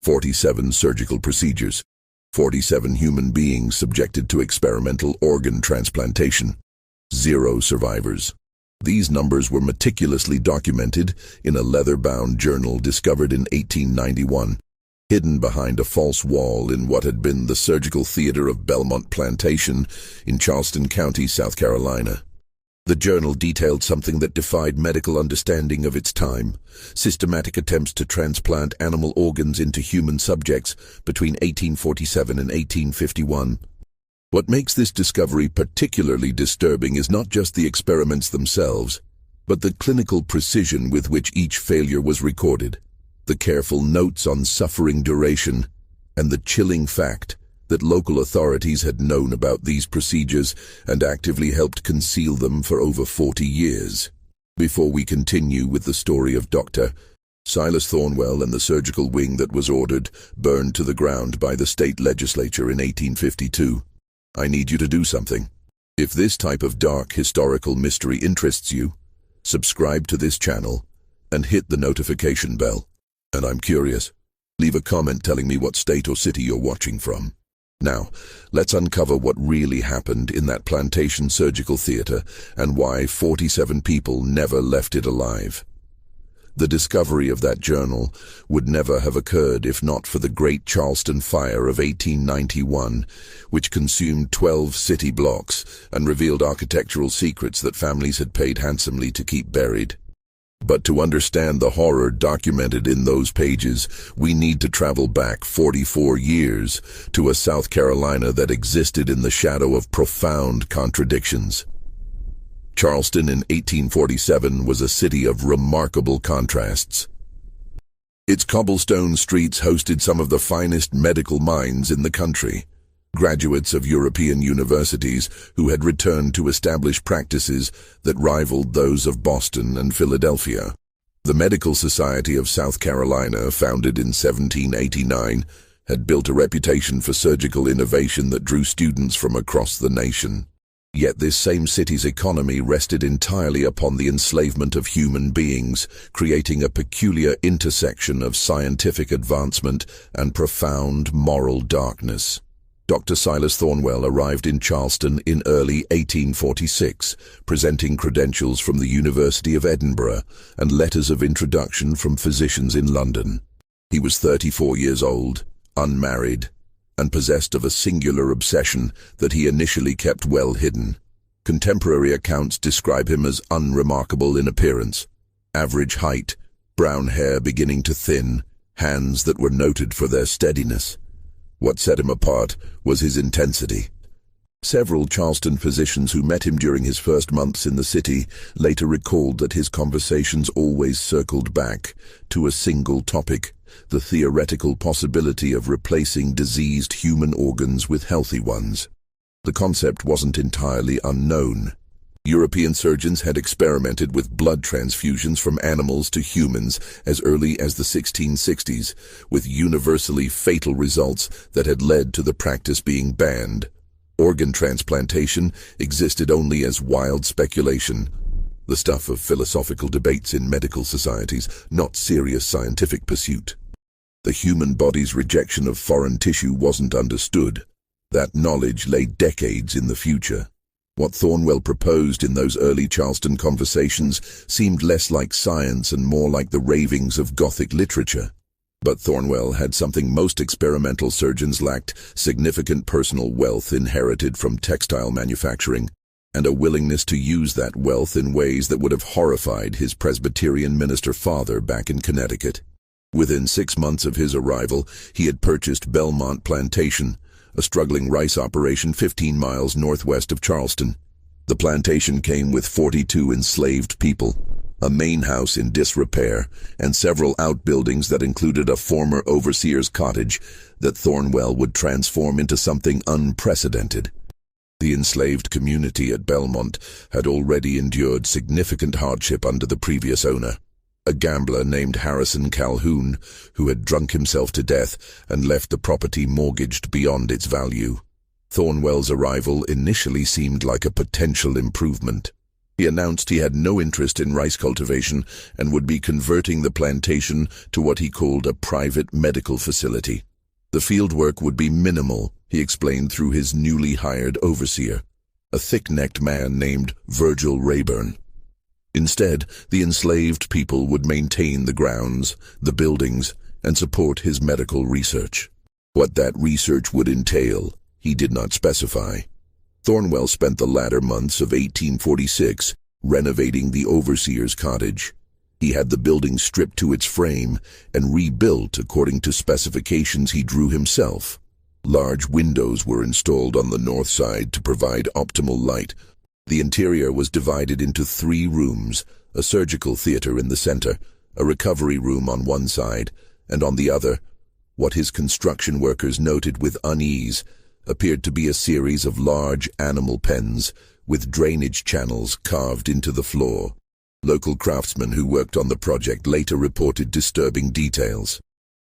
47 surgical procedures, 47 human beings subjected to experimental organ transplantation, 0 survivors. These numbers were meticulously documented in a leather-bound journal discovered in 1891, hidden behind a false wall in what had been the surgical theater of Belmont Plantation in Charleston County, South Carolina. The journal detailed something that defied medical understanding of its time: systematic attempts to transplant animal organs into human subjects between 1847 and 1851. What makes this discovery particularly disturbing is not just the experiments themselves, but the clinical precision with which each failure was recorded, the careful notes on suffering duration, and the chilling fact that local authorities had known about these procedures and actively helped conceal them for over 40 years. Before we continue with the story of Dr. Silas Thornwell and the surgical wing that was ordered burned to the ground by the state legislature in 1852, I need you to do something. If this type of dark historical mystery interests you, subscribe to this channel and hit the notification bell. And I'm curious, leave a comment telling me what state or city you're watching from. Now, let's uncover what really happened in that plantation surgical theater and why 47 people never left it alive. The discovery of that journal would never have occurred if not for the Great Charleston Fire of 1891, which consumed 12 city blocks and revealed architectural secrets that families had paid handsomely to keep buried. But to understand the horror documented in those pages, we need to travel back 44 years to a South Carolina that existed in the shadow of profound contradictions. Charleston in 1847 was a city of remarkable contrasts. Its cobblestone streets hosted some of the finest medical minds in the country, graduates of European universities who had returned to establish practices that rivaled those of Boston and Philadelphia. The Medical Society of South Carolina, founded in 1789, had built a reputation for surgical innovation that drew students from across the nation. Yet this same city's economy rested entirely upon the enslavement of human beings, creating a peculiar intersection of scientific advancement and profound moral darkness. Dr. Silas Thornwell arrived in Charleston in early 1846, presenting credentials from the University of Edinburgh and letters of introduction from physicians in London. He was 34 years old, unmarried, and possessed of a singular obsession that he initially kept well hidden. Contemporary accounts describe him as unremarkable in appearance: average height, brown hair beginning to thin, hands that were noted for their steadiness. What set him apart was his intensity. Several Charleston physicians who met him during his first months in the city later recalled that his conversations always circled back to a single topic: the theoretical possibility of replacing diseased human organs with healthy ones. The concept wasn't entirely unknown. European surgeons had experimented with blood transfusions from animals to humans as early as the 1660s, with universally fatal results that had led to the practice being banned. Organ transplantation existed only as wild speculation, the stuff of philosophical debates in medical societies, not serious scientific pursuit. The human body's rejection of foreign tissue wasn't understood. That knowledge lay decades in the future. What Thornwell proposed in those early Charleston conversations seemed less like science and more like the ravings of Gothic literature. But Thornwell had something most experimental surgeons lacked: significant personal wealth inherited from textile manufacturing, and a willingness to use that wealth in ways that would have horrified his Presbyterian minister father back in Connecticut. Within 6 months of his arrival, he had purchased Belmont Plantation, a struggling rice operation 15 miles northwest of Charleston. The plantation came with 42 enslaved people, a main house in disrepair, and several outbuildings that included a former overseer's cottage that Thornwell would transform into something unprecedented. The enslaved community at Belmont had already endured significant hardship under the previous owner, a gambler named Harrison Calhoun, who had drunk himself to death and left the property mortgaged beyond its value. Thornwell's arrival initially seemed like a potential improvement. He announced he had no interest in rice cultivation and would be converting the plantation to what he called a private medical facility. The fieldwork would be minimal, he explained through his newly hired overseer, a thick-necked man named Virgil Rayburn. Instead, the enslaved people would maintain the grounds, the buildings, and support his medical research. What that research would entail, he did not specify. Thornwell spent the latter months of 1846 renovating the overseer's cottage. He had the building stripped to its frame and rebuilt according to specifications he drew himself. Large windows were installed on the north side to provide optimal light. The interior was divided into 3 rooms, a surgical theater in the center, a recovery room on one side, and on the other, what his construction workers noted with unease, appeared to be a series of large animal pens with drainage channels carved into the floor. Local craftsmen who worked on the project later reported disturbing details.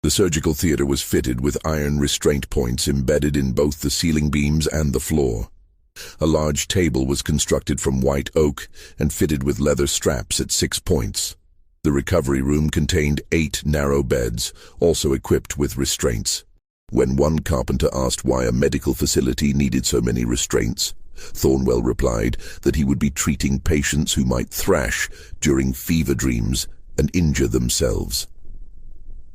The surgical theater was fitted with iron restraint points embedded in both the ceiling beams and the floor. A large table was constructed from white oak and fitted with leather straps at 6 points. The recovery room contained 8 narrow beds, also equipped with restraints. When one carpenter asked why a medical facility needed so many restraints, Thornwell replied that he would be treating patients who might thrash during fever dreams and injure themselves.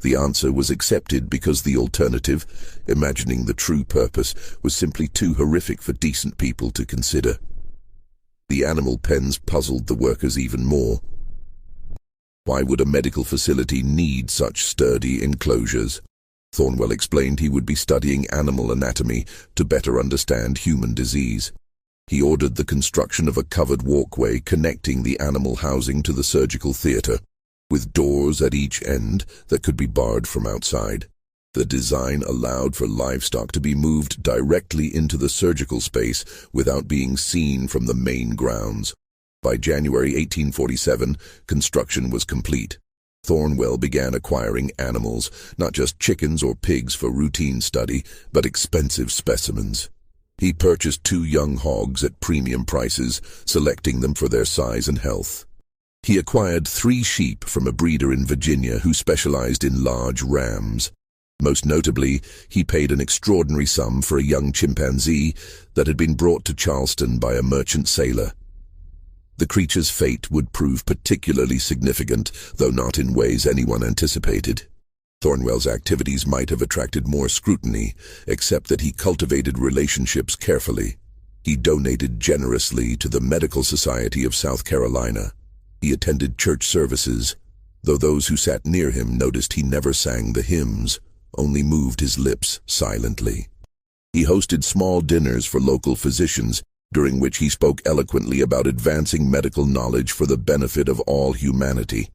The answer was accepted because the alternative, imagining the true purpose, was simply too horrific for decent people to consider. The animal pens puzzled the workers even more. Why would a medical facility need such sturdy enclosures? Thornwell explained he would be studying animal anatomy to better understand human disease. He ordered the construction of a covered walkway connecting the animal housing to the surgical theater, with doors at each end that could be barred from outside. The design allowed for livestock to be moved directly into the surgical space without being seen from the main grounds. By January 1847, construction was complete. Thornwell began acquiring animals, not just chickens or pigs for routine study, but expensive specimens. He purchased 2 young hogs at premium prices, selecting them for their size and health. He acquired 3 sheep from a breeder in Virginia who specialized in large rams. Most notably, he paid an extraordinary sum for a young chimpanzee that had been brought to Charleston by a merchant sailor. The creature's fate would prove particularly significant, though not in ways anyone anticipated. Thornwell's activities might have attracted more scrutiny, except that he cultivated relationships carefully. He donated generously to the Medical Society of South Carolina. He attended church services, though those who sat near him noticed he never sang the hymns, only moved his lips silently. He hosted small dinners for local physicians, during which he spoke eloquently about advancing medical knowledge for the benefit of all humanity.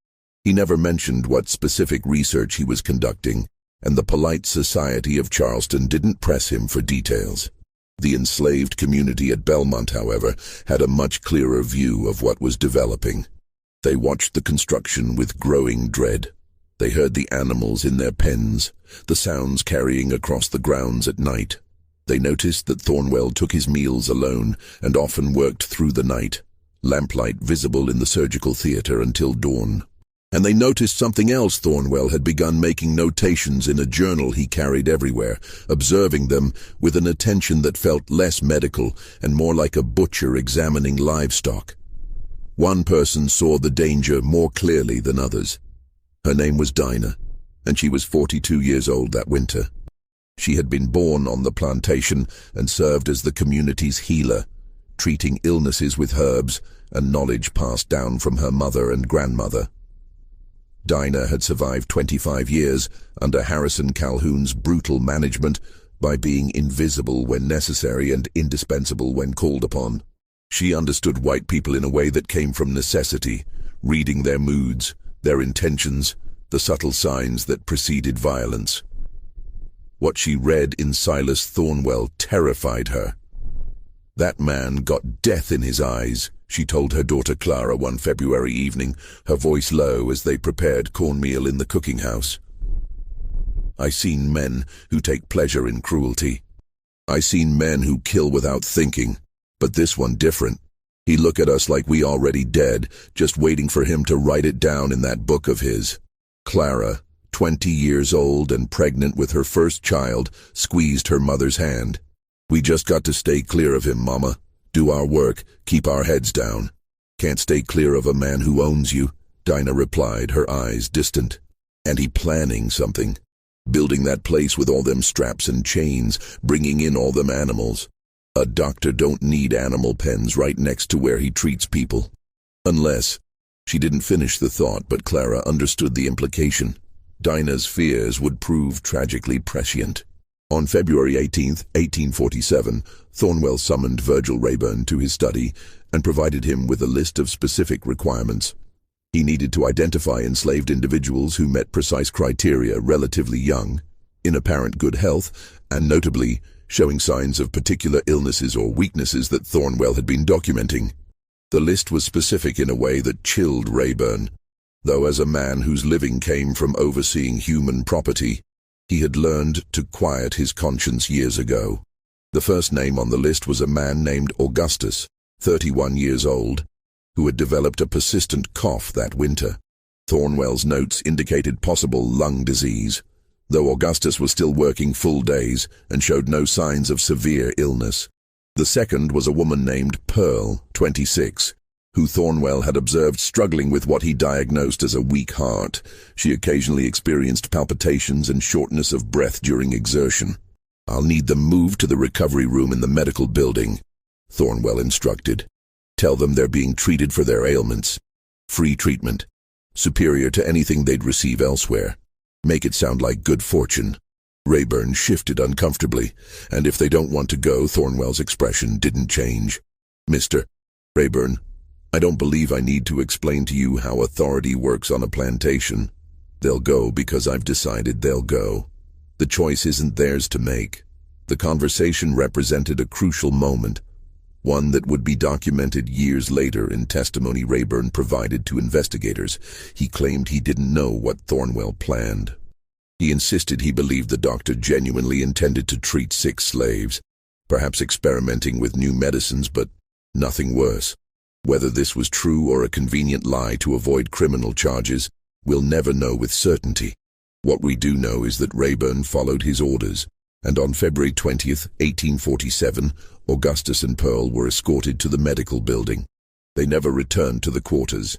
He never mentioned what specific research he was conducting, and the polite society of Charleston didn't press him for details. The enslaved community at Belmont, however, had a much clearer view of what was developing. They watched the construction with growing dread. They heard the animals in their pens, the sounds carrying across the grounds at night. They noticed that Thornwell took his meals alone and often worked through the night, lamplight visible in the surgical theater until dawn. And they noticed something else. Thornwell had begun making notations in a journal he carried everywhere, observing them with an attention that felt less medical and more like a butcher examining livestock. One person saw the danger more clearly than others. Her name was Dinah, and she was 42 years old that winter. She had been born on the plantation and served as the community's healer, treating illnesses with herbs and knowledge passed down from her mother and grandmother. Dinah had survived 25 years under Harrison Calhoun's brutal management by being invisible when necessary and indispensable when called upon. She understood white people in a way that came from necessity, reading their moods, their intentions, the subtle signs that preceded violence. What she read in Silas Thornwell terrified her. That man got death in his eyes, she told her daughter Clara one February evening, her voice low as they prepared cornmeal in the cooking house. I seen men who take pleasure in cruelty. I seen men who kill without thinking, but this one different. He looked at us like we already dead, just waiting for him to write it down in that book of his. Clara, 20 years old and pregnant with her first child, squeezed her mother's hand. "We just got to stay clear of him, Mama. Do our work, keep our heads down." "Can't stay clear of a man who owns you," Dinah replied, her eyes distant. "And he planning something. Building that place with all them straps and chains, bringing in all them animals. A doctor don't need animal pens right next to where he treats people. Unless—" She didn't finish the thought, but Clara understood the implication. Dinah's fears would prove tragically prescient. On February 18, 1847, Thornwell summoned Virgil Rayburn to his study and provided him with a list of specific requirements. He needed to identify enslaved individuals who met precise criteria, relatively young, in apparent good health, and notably, showing signs of particular illnesses or weaknesses that Thornwell had been documenting. The list was specific in a way that chilled Rayburn, though as a man whose living came from overseeing human property, he had learned to quiet his conscience years ago. The first name on the list was a man named Augustus, 31 years old, who had developed a persistent cough that winter. Thornwell's notes indicated possible lung disease, though Augustus was still working full days and showed no signs of severe illness. The second was a woman named Pearl, 26, who Thornwell had observed struggling with what he diagnosed as a weak heart. She occasionally experienced palpitations and shortness of breath during exertion. "I'll need them moved to the recovery room in the medical building," Thornwell instructed. "Tell them they're being treated for their ailments. Free treatment, superior to anything they'd receive elsewhere. Make it sound like good fortune." Rayburn shifted uncomfortably, and if they don't want to go, Thornwell's expression didn't change. "Mr. Rayburn, I don't believe I need to explain to you how authority works on a plantation. They'll go because I've decided they'll go. The choice isn't theirs to make." The conversation represented a crucial moment, one that would be documented years later in testimony Rayburn provided to investigators. He claimed he didn't know what Thornwell planned. He insisted he believed the doctor genuinely intended to treat sick slaves, perhaps experimenting with new medicines, but nothing worse. Whether this was true or a convenient lie to avoid criminal charges, we'll never know with certainty. What we do know is that Rayburn followed his orders, and on February 20th, 1847, Augustus and Pearl were escorted to the medical building. They never returned to the quarters.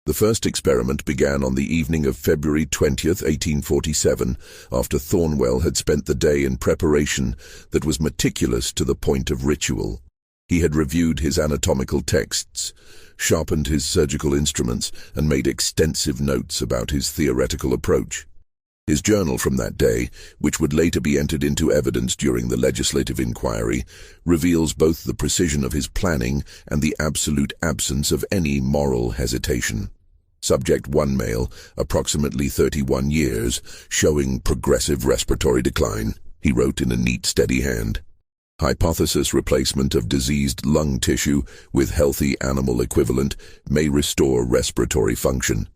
The first experiment began on the evening of February 20th, 1847, after Thornwell had spent the day in preparation that was meticulous to the point of ritual. He had reviewed his anatomical texts, sharpened his surgical instruments, and made extensive notes about his theoretical approach. His journal from that day, which would later be entered into evidence during the legislative inquiry, reveals both the precision of his planning and the absolute absence of any moral hesitation. Subject 1 male, approximately 31 years, showing progressive respiratory decline, he wrote in a neat, steady hand. Hypothesis: replacement of diseased lung tissue with healthy animal equivalent may restore respiratory function.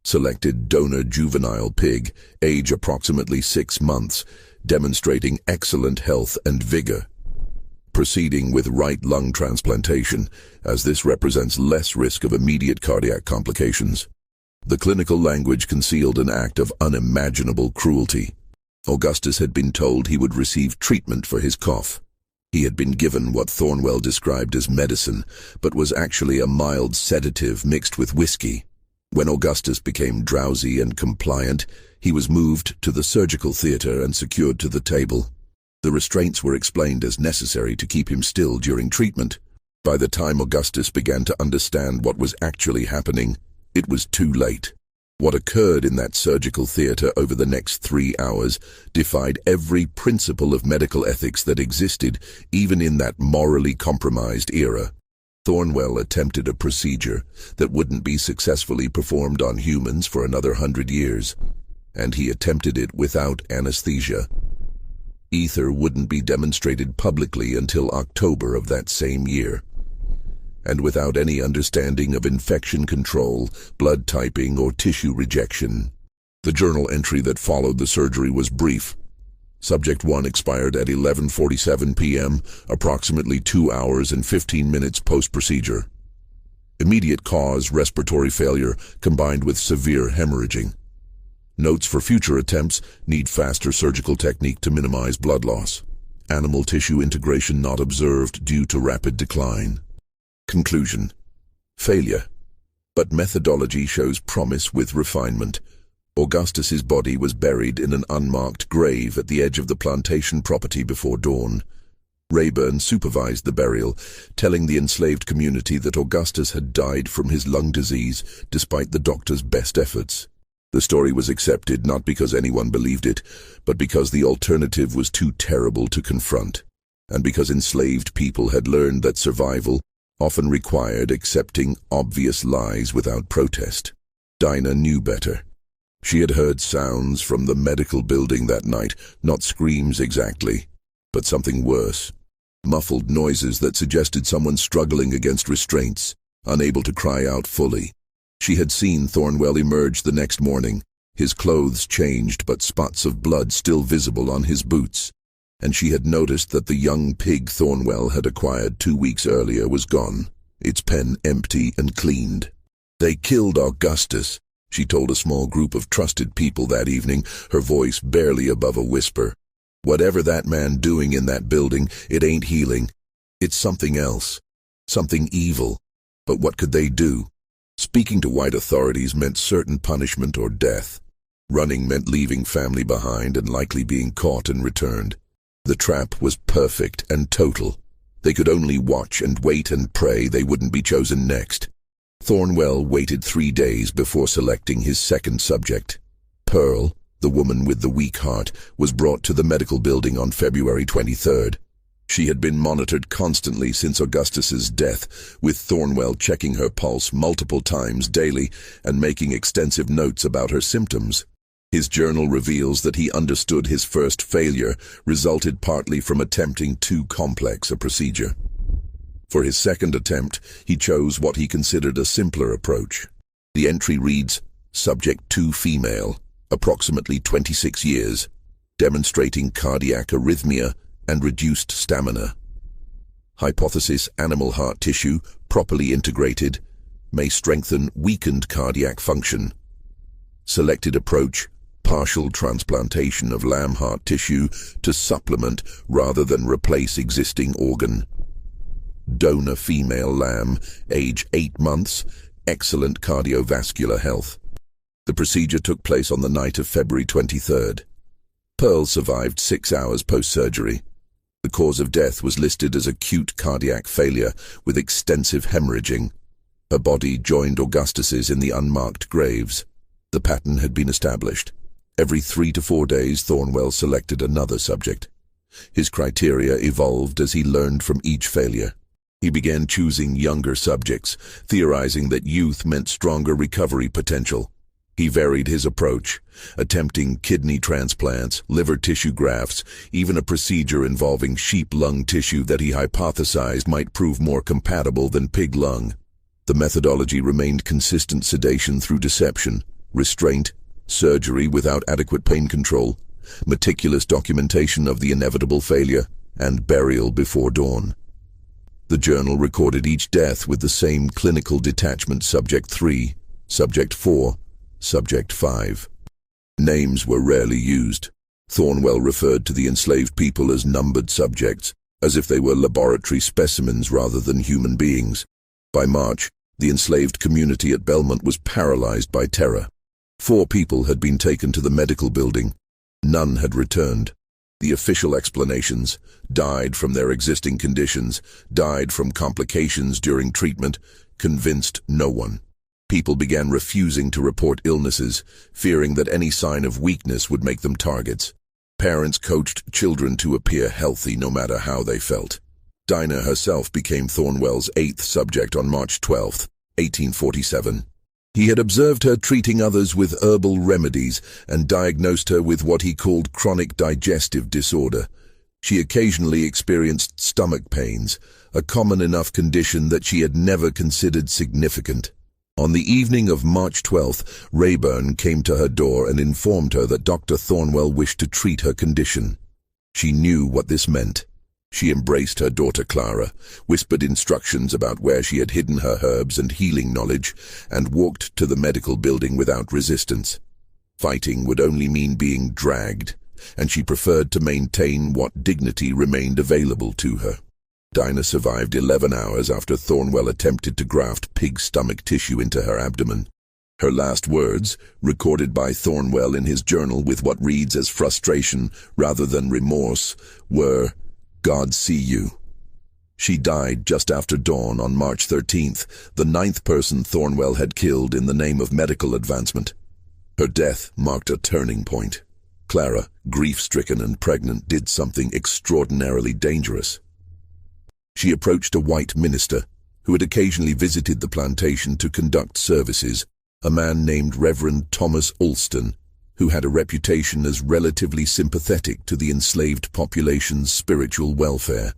Selected donor juvenile pig, age approximately 6 months, demonstrating excellent health and vigor. Proceeding with right lung transplantation, as this represents less risk of immediate cardiac complications. The clinical language concealed an act of unimaginable cruelty. Augustus had been told he would receive treatment for his cough. He had been given what Thornwell described as medicine, but was actually a mild sedative mixed with whiskey. When Augustus became drowsy and compliant, he was moved to the surgical theater and secured to the table. The restraints were explained as necessary to keep him still during treatment. By the time Augustus began to understand what was actually happening, it was too late. What occurred in that surgical theater over the next 3 hours defied every principle of medical ethics that existed, even in that morally compromised era. Thornwell attempted a procedure that wouldn't be successfully performed on humans for another 100 years, and he attempted it without anesthesia. Ether wouldn't be demonstrated publicly until October of that same year, and without any understanding of infection control, blood typing, or tissue rejection. The journal entry that followed the surgery was brief. Subject 1 expired at 11:47 p.m., approximately 2 hours and 15 minutes post-procedure. Immediate cause respiratory failure combined with severe hemorrhaging. Notes for future attempts: need faster surgical technique to minimize blood loss. Animal tissue integration not observed due to rapid decline. Conclusion: failure. But methodology shows promise with refinement. Augustus's body was buried in an unmarked grave at the edge of the plantation property before dawn. Rayburn supervised the burial, telling the enslaved community that Augustus had died from his lung disease despite the doctor's best efforts. The story was accepted not because anyone believed it, but because the alternative was too terrible to confront, and because enslaved people had learned that survival often required accepting obvious lies without protest. Dinah knew better. She had heard sounds from the medical building that night, not screams exactly, but something worse. Muffled noises that suggested someone struggling against restraints, unable to cry out fully. She had seen Thornwell emerge the next morning, his clothes changed but spots of blood still visible on his boots, and she had noticed that the young pig Thornwell had acquired 2 weeks earlier was gone, its pen empty and cleaned. "They killed Augustus," she told a small group of trusted people that evening, her voice barely above a whisper. "Whatever that man doing in that building, it ain't healing. It's something else, something evil. But what could they do?" Speaking to white authorities meant certain punishment or death. Running meant leaving family behind and likely being caught and returned. The trap was perfect and total. They could only watch and wait and pray they wouldn't be chosen next. Thornwell waited 3 days before selecting his second subject. Pearl, the woman with the weak heart, was brought to the medical building on February 23rd. She had been monitored constantly since Augustus's death, with Thornwell checking her pulse multiple times daily and making extensive notes about her symptoms. His journal reveals that he understood his first failure resulted partly from attempting too complex a procedure. For his second attempt, he chose what he considered a simpler approach. The entry reads, "Subject 2 female, approximately 26 years, demonstrating cardiac arrhythmia and reduced stamina. Hypothesis: animal heart tissue, properly integrated, may strengthen weakened cardiac function. Selected approach: partial transplantation of lamb heart tissue to supplement rather than replace existing organ. Donor female lamb, age 8 months, excellent cardiovascular health." The procedure took place on the night of February 23rd. Pearl survived 6 hours post-surgery. The cause of death was listed as acute cardiac failure with extensive hemorrhaging. Her body joined Augustus's in the unmarked graves. The pattern had been established. Every 3 to 4 days, Thornwell selected another subject. His criteria evolved as he learned from each failure. He began choosing younger subjects, theorizing that youth meant stronger recovery potential. He varied his approach, attempting kidney transplants, liver tissue grafts, even a procedure involving sheep lung tissue that he hypothesized might prove more compatible than pig lung. The methodology remained consistent: sedation through deception, restraint, surgery without adequate pain control, meticulous documentation of the inevitable failure, and burial before dawn. The journal recorded each death with the same clinical detachment: Subject 3, Subject 4, Subject 5. Names were rarely used. Thornwell referred to the enslaved people as numbered subjects, as if they were laboratory specimens rather than human beings. By March, the enslaved community at Belmont was paralyzed by terror. 4 people had been taken to the medical building. None had returned. The official explanations: died from their existing conditions, died from complications during treatment, convinced no one. People began refusing to report illnesses, fearing that any sign of weakness would make them targets. Parents coached children to appear healthy no matter how they felt. Dinah herself became Thornwell's 8th subject on March 12, 1847. He had observed her treating others with herbal remedies and diagnosed her with what he called chronic digestive disorder. She occasionally experienced stomach pains, a common enough condition that she had never considered significant. On the evening of March 12th, Rayburn came to her door and informed her that Dr. Thornwell wished to treat her condition. She knew what this meant. She embraced her daughter Clara, whispered instructions about where she had hidden her herbs and healing knowledge, and walked to the medical building without resistance. Fighting would only mean being dragged, and she preferred to maintain what dignity remained available to her. Dinah survived 11 hours after Thornwell attempted to graft pig stomach tissue into her abdomen. Her last words, recorded by Thornwell in his journal with what reads as frustration rather than remorse, were, "God see you." She died just after dawn on March 13th, the 9th person Thornwell had killed in the name of medical advancement. Her death marked a turning point. Clara, grief-stricken and pregnant, did something extraordinarily dangerous. She approached a white minister, who had occasionally visited the plantation to conduct services, a man named Reverend Thomas Alston, who had a reputation as relatively sympathetic to the enslaved population's spiritual welfare.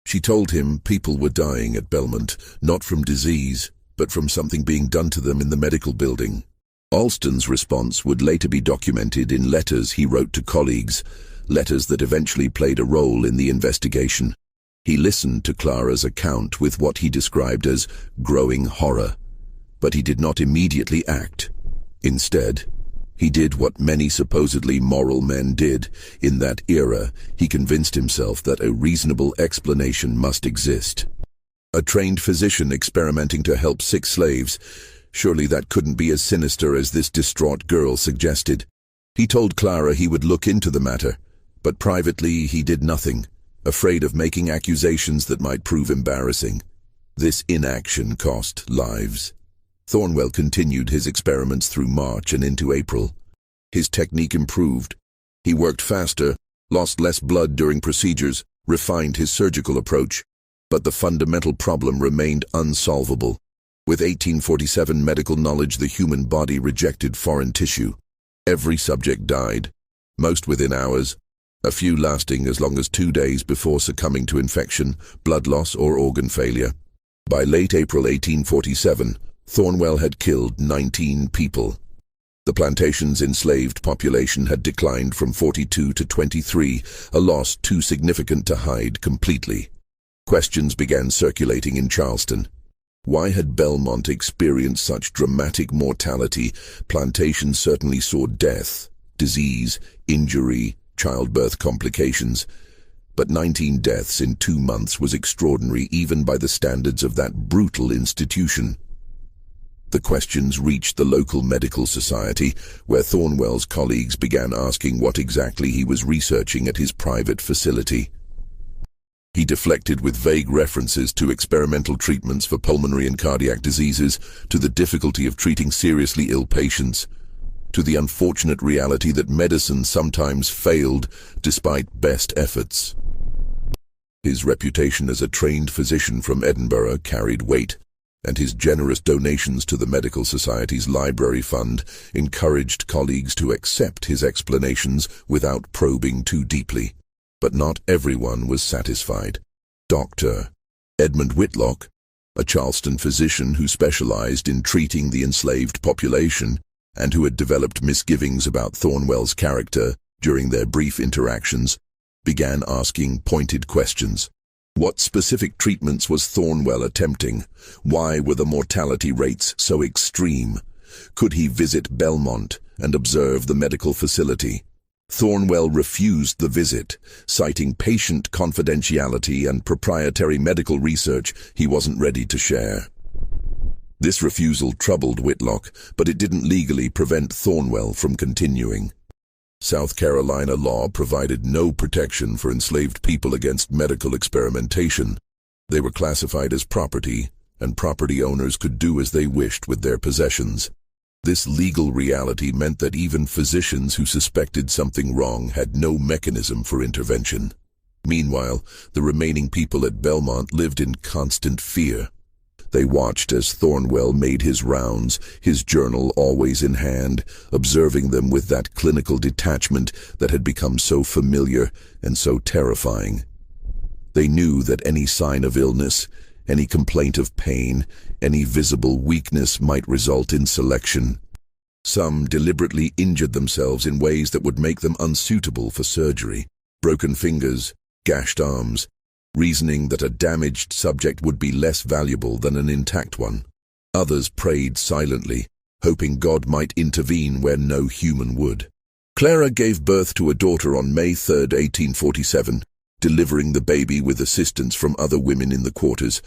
She told him people were dying at Belmont, not from disease, but from something being done to them in the medical building. Alston's response would later be documented in letters he wrote to colleagues, letters that eventually played a role in the investigation. He listened to Clara's account with what he described as growing horror, but he did not immediately act. Instead, he did what many supposedly moral men did. In that era, he convinced himself that a reasonable explanation must exist. A trained physician experimenting to help sick slaves, surely that couldn't be as sinister as this distraught girl suggested. He told Clara he would look into the matter, but privately he did nothing, afraid of making accusations that might prove embarrassing. This inaction cost lives. Thornwell continued his experiments through March and into April. His technique improved. He worked faster, lost less blood during procedures, refined his surgical approach, but the fundamental problem remained unsolvable. With 1847 medical knowledge, the human body rejected foreign tissue. Every subject died, most within hours, a few lasting as long as 2 days before succumbing to infection, blood loss, or organ failure. By late April 1847, Thornwell had killed 19 people. The plantation's enslaved population had declined from 42 to 23, a loss too significant to hide completely. Questions began circulating in Charleston. Why had Belmont experienced such dramatic mortality? Plantations certainly saw death, disease, injury, childbirth complications, but 19 deaths in 2 months was extraordinary even by the standards of that brutal institution. The questions reached the local medical society, where Thornwell's colleagues began asking what exactly he was researching at his private facility. He deflected with vague references to experimental treatments for pulmonary and cardiac diseases, to the difficulty of treating seriously ill patients, to the unfortunate reality that medicine sometimes failed despite best efforts. His reputation as a trained physician from Edinburgh carried weight, and his generous donations to the Medical Society's library fund encouraged colleagues to accept his explanations without probing too deeply. But not everyone was satisfied. Dr. Edmund Whitlock, a Charleston physician who specialized in treating the enslaved population and who had developed misgivings about Thornwell's character during their brief interactions, began asking pointed questions. What specific treatments was Thornwell attempting? Why were the mortality rates so extreme? Could he visit Belmont and observe the medical facility? Thornwell refused the visit, citing patient confidentiality and proprietary medical research he wasn't ready to share. This refusal troubled Whitlock, but it didn't legally prevent Thornwell from continuing. South Carolina law provided no protection for enslaved people against medical experimentation. They were classified as property, and property owners could do as they wished with their possessions. This legal reality meant that even physicians who suspected something wrong had no mechanism for intervention. Meanwhile, the remaining people at Belmont lived in constant fear. They watched as Thornwell made his rounds, his journal always in hand, observing them with that clinical detachment that had become so familiar and so terrifying. They knew that any sign of illness, any complaint of pain, any visible weakness might result in selection. Some deliberately injured themselves in ways that would make them unsuitable for surgery. broken fingers, gashed arms, reasoning that a damaged subject would be less valuable than an intact one. Others prayed silently, hoping God might intervene where no human would. Clara gave birth to a daughter on May 3, 1847, delivering the baby with assistance from other women in the quarters,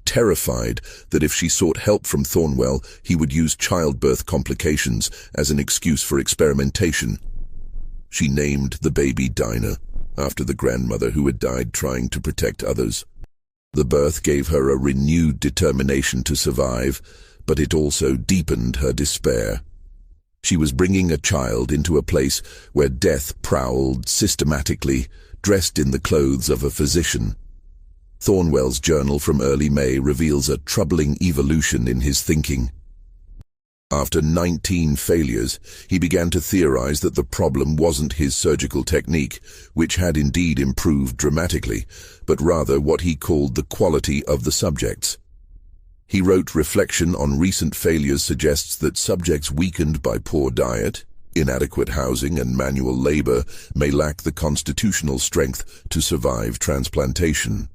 terrified that if she sought help from Thornwell, he would use childbirth complications as an excuse for experimentation. She named the baby Dinah, after the grandmother who had died trying to protect others. The birth gave her a renewed determination to survive, but it also deepened her despair. She was bringing a child into a place where death prowled systematically, dressed in the clothes of a physician. Thornwell's journal from early May reveals a troubling evolution in his thinking. After 19 failures, he began to theorize that the problem wasn't his surgical technique, which had indeed improved dramatically, but rather what he called the quality of the subjects. He wrote, "Reflection on recent failures suggests that subjects weakened by poor diet, inadequate housing, and manual labor may lack the constitutional strength to survive transplantation.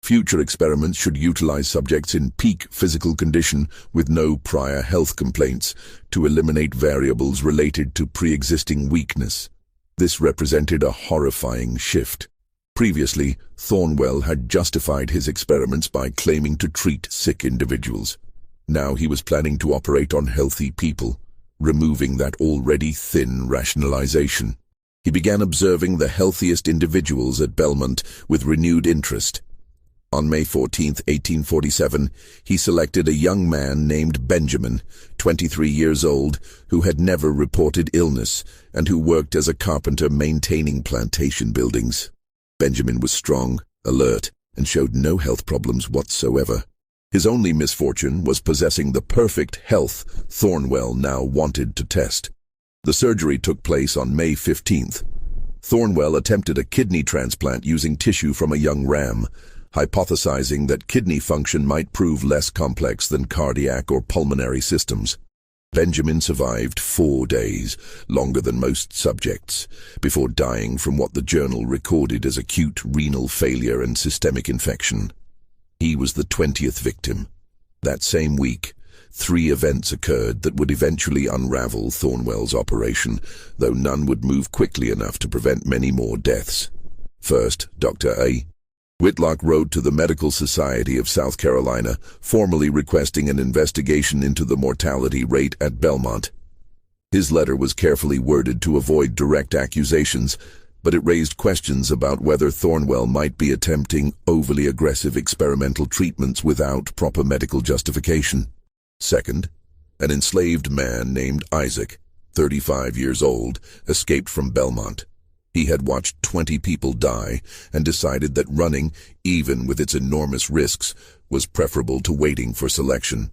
Future experiments should utilize subjects in peak physical condition with no prior health complaints to eliminate variables related to pre-existing weakness." This represented a horrifying shift. Previously, Thornwell had justified his experiments by claiming to treat sick individuals. Now he was planning to operate on healthy people, removing that already thin rationalization. He began observing the healthiest individuals at Belmont with renewed interest. On May 14, 1847, he selected a young man named Benjamin, 23 years old, who had never reported illness and who worked as a carpenter maintaining plantation buildings. Benjamin was strong, alert, and showed no health problems whatsoever. His only misfortune was possessing the perfect health Thornwell now wanted to test. The surgery took place on May 15th. Thornwell attempted a kidney transplant using tissue from a young ram, hypothesizing that kidney function might prove less complex than cardiac or pulmonary systems. Benjamin survived 4 days, longer than most subjects, before dying from what the journal recorded as acute renal failure and systemic infection. He was the 20th victim. That same week, 3 events occurred that would eventually unravel Thornwell's operation, though none would move quickly enough to prevent many more deaths. First, Dr. A. Whitlock wrote to the Medical Society of South Carolina, formally requesting an investigation into the mortality rate at Belmont. His letter was carefully worded to avoid direct accusations, but it raised questions about whether Thornwell might be attempting overly aggressive experimental treatments without proper medical justification. Second, an enslaved man named Isaac, 35 years old, escaped from Belmont. He had watched 20 people die and decided that running, even with its enormous risks, was preferable to waiting for selection.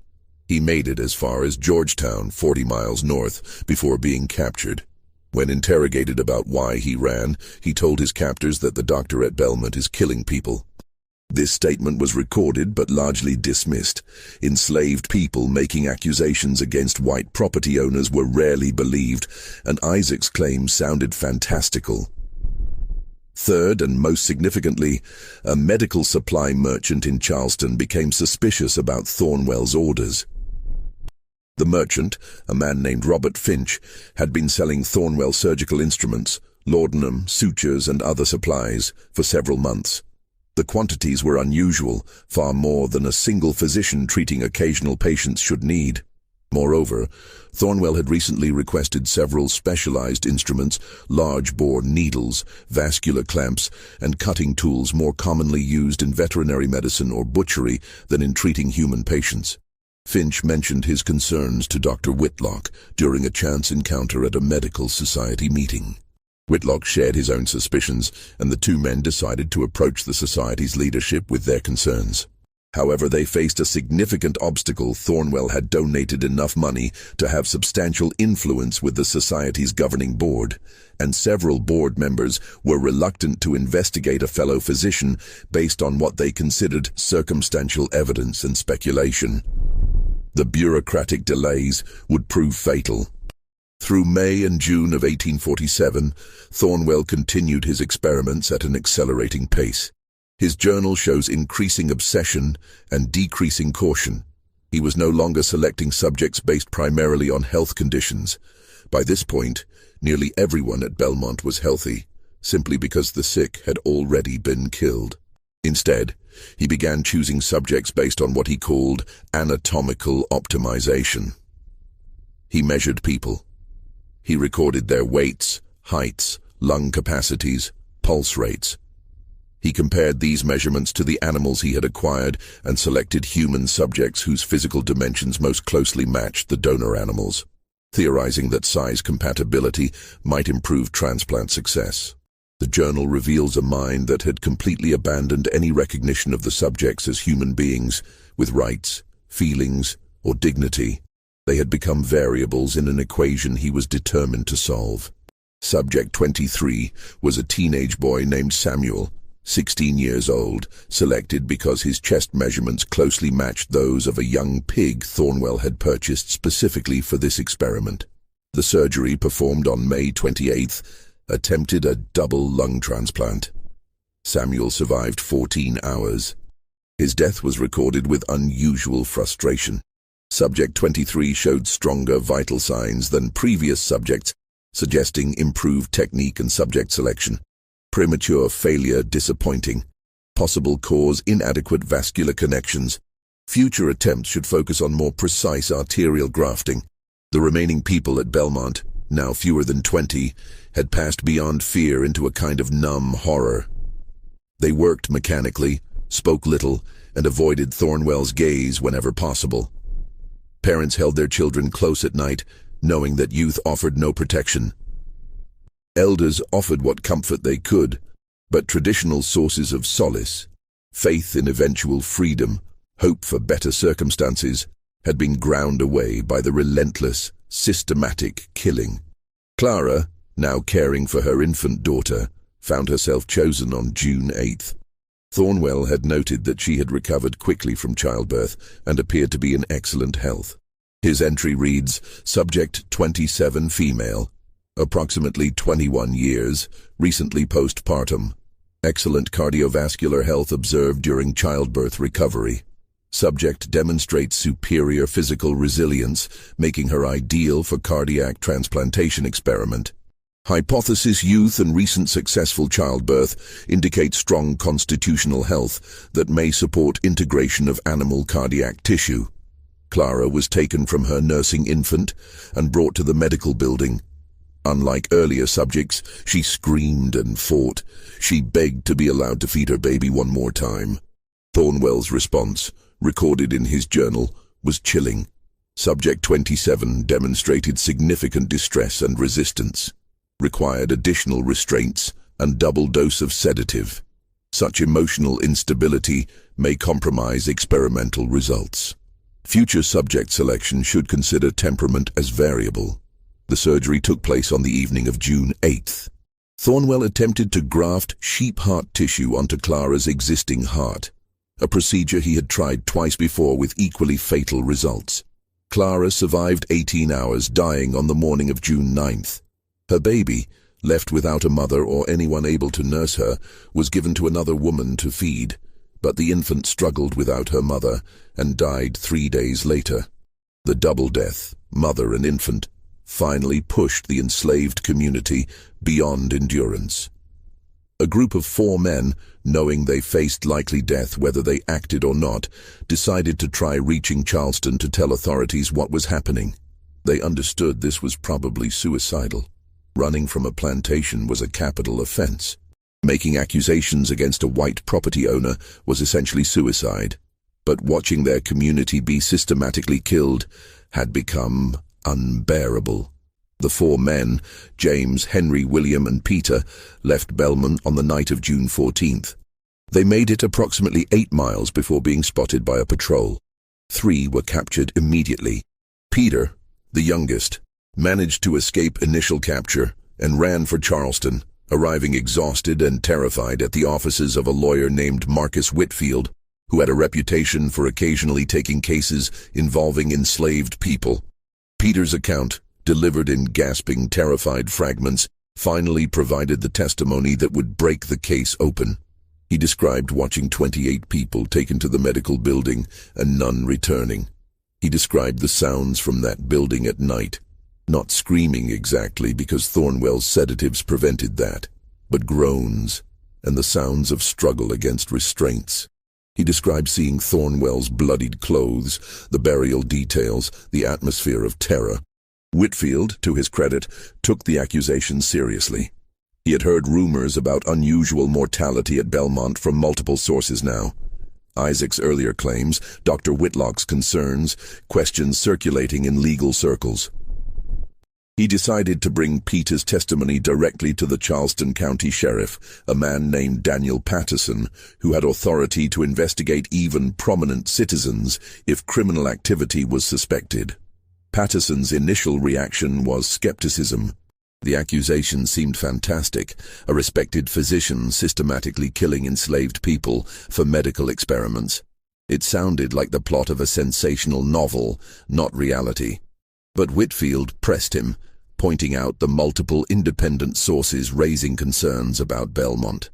He made it as far as Georgetown, 40 miles north, before being captured. When interrogated about why he ran, he told his captors that the doctor at Belmont is killing people. This statement was recorded but largely dismissed. Enslaved people making accusations against white property owners were rarely believed, and Isaac's claims sounded fantastical. Third, and most significantly, a medical supply merchant in Charleston became suspicious about Thornwell's orders. The merchant, a man named Robert Finch, had been selling Thornwell surgical instruments, laudanum, sutures, and other supplies for several months. The quantities were unusual, far more than a single physician treating occasional patients should need. Moreover, Thornwell had recently requested several specialized instruments, large-bore needles, vascular clamps, and cutting tools more commonly used in veterinary medicine or butchery than in treating human patients. Finch mentioned his concerns to Dr. Whitlock during a chance encounter at a medical society meeting. Whitlock shared his own suspicions, and the two men decided to approach the society's leadership with their concerns. However, they faced a significant obstacle. Thornwell had donated enough money to have substantial influence with the society's governing board, and several board members were reluctant to investigate a fellow physician based on what they considered circumstantial evidence and speculation. The bureaucratic delays would prove fatal. Through May and June of 1847, Thornwell continued his experiments at an accelerating pace. His journal shows increasing obsession and decreasing caution. He was no longer selecting subjects based primarily on health conditions. By this point, nearly everyone at Belmont was healthy, simply because the sick had already been killed. Instead, he began choosing subjects based on what he called anatomical optimization. He measured people. He recorded their weights, heights, lung capacities, pulse rates. He compared these measurements to the animals he had acquired and selected human subjects whose physical dimensions most closely matched the donor animals, theorizing that size compatibility might improve transplant success. The journal reveals a mind that had completely abandoned any recognition of the subjects as human beings with rights, feelings, or dignity. They had become variables in an equation he was determined to solve. Subject 23 was a teenage boy named Samuel, 16 years old, selected because his chest measurements closely matched those of a young pig Thornwell had purchased specifically for this experiment. The surgery, performed on May 28th, attempted a double lung transplant. Samuel survived 14 hours. His death was recorded with unusual frustration. Subject 23 showed stronger vital signs than previous subjects, suggesting improved technique and subject selection. Premature failure disappointing. Possible cause inadequate vascular connections. Future attempts should focus on more precise arterial grafting. The remaining people at Belmont, now fewer than 20, had passed beyond fear into a kind of numb horror. They worked mechanically, spoke little, and avoided Thornwell's gaze whenever possible. Parents held their children close at night, knowing that youth offered no protection. Elders offered what comfort they could, but traditional sources of solace, faith in eventual freedom, hope for better circumstances, had been ground away by the relentless, systematic killing. Clara, now caring for her infant daughter, found herself chosen on June 8th. Thornwell had noted that she had recovered quickly from childbirth and appeared to be in excellent health. His entry reads, Subject 27 female, approximately 21 years, recently postpartum. Excellent cardiovascular health observed during childbirth recovery. Subject demonstrates superior physical resilience, making her ideal for cardiac transplantation experiment. Hypothesis: youth and recent successful childbirth indicate strong constitutional health that may support integration of animal cardiac tissue. Clara was taken from her nursing infant and brought to the medical building. Unlike earlier subjects, she screamed and fought. She begged to be allowed to feed her baby one more time. Thornwell's response, recorded in his journal, was chilling. Subject 27 demonstrated significant distress and resistance, required additional restraints and double dose of sedative. Such emotional instability may compromise experimental results. Future subject selection should consider temperament as variable. The surgery took place on the evening of June 8th. Thornwell attempted to graft sheep heart tissue onto Clara's existing heart, a procedure he had tried twice before with equally fatal results. Clara survived 18 hours, dying on the morning of June 9th. Her baby, left without a mother or anyone able to nurse her, was given to another woman to feed, but the infant struggled without her mother and died 3 days later. The double death, mother and infant, finally pushed the enslaved community beyond endurance. A group of 4 men, knowing they faced likely death whether they acted or not, decided to try reaching Charleston to tell authorities what was happening. They understood this was probably suicidal. Running from a plantation was a capital offense. Making accusations against a white property owner was essentially suicide. But watching their community be systematically killed had become unbearable. The 4 men, James, Henry, William, and Peter, left Belmont on the night of June 14th. They made it approximately 8 miles before being spotted by a patrol. 3 were captured immediately. Peter, the youngest, managed to escape initial capture and ran for Charleston, arriving exhausted and terrified at the offices of a lawyer named Marcus Whitfield, who had a reputation for occasionally taking cases involving enslaved people. Peter's account, delivered in gasping, terrified fragments, finally provided the testimony that would break the case open. He described watching 28 people taken to the medical building and none returning. He described the sounds from that building at night, not screaming exactly because Thornwell's sedatives prevented that, but groans and the sounds of struggle against restraints. He described seeing Thornwell's bloodied clothes, the burial details, the atmosphere of terror. Whitfield, to his credit, took the accusation seriously. He had heard rumors about unusual mortality at Belmont from multiple sources now. Isaac's earlier claims, Dr. Whitlock's concerns, questions circulating in legal circles. He decided to bring Peter's testimony directly to the Charleston County Sheriff, a man named Daniel Patterson, who had authority to investigate even prominent citizens if criminal activity was suspected. Patterson's initial reaction was skepticism. The accusation seemed fantastic, a respected physician systematically killing enslaved people for medical experiments. It sounded like the plot of a sensational novel, not reality. But Whitfield pressed him, pointing out the multiple independent sources raising concerns about Belmont.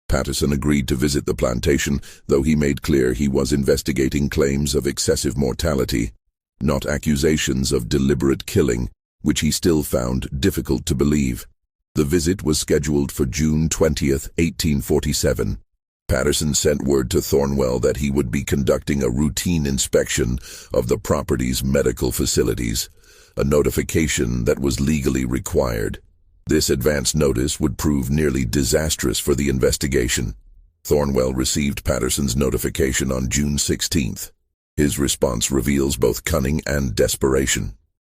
Patterson agreed to visit the plantation, though he made clear he was investigating claims of excessive mortality, not accusations of deliberate killing, which he still found difficult to believe. The visit was scheduled for June 20th, 1847. Patterson sent word to Thornwell that he would be conducting a routine inspection of the property's medical facilities, a notification that was legally required. This advance notice would prove nearly disastrous for the investigation. Thornwell received Patterson's notification on June 16th. His response reveals both cunning and desperation.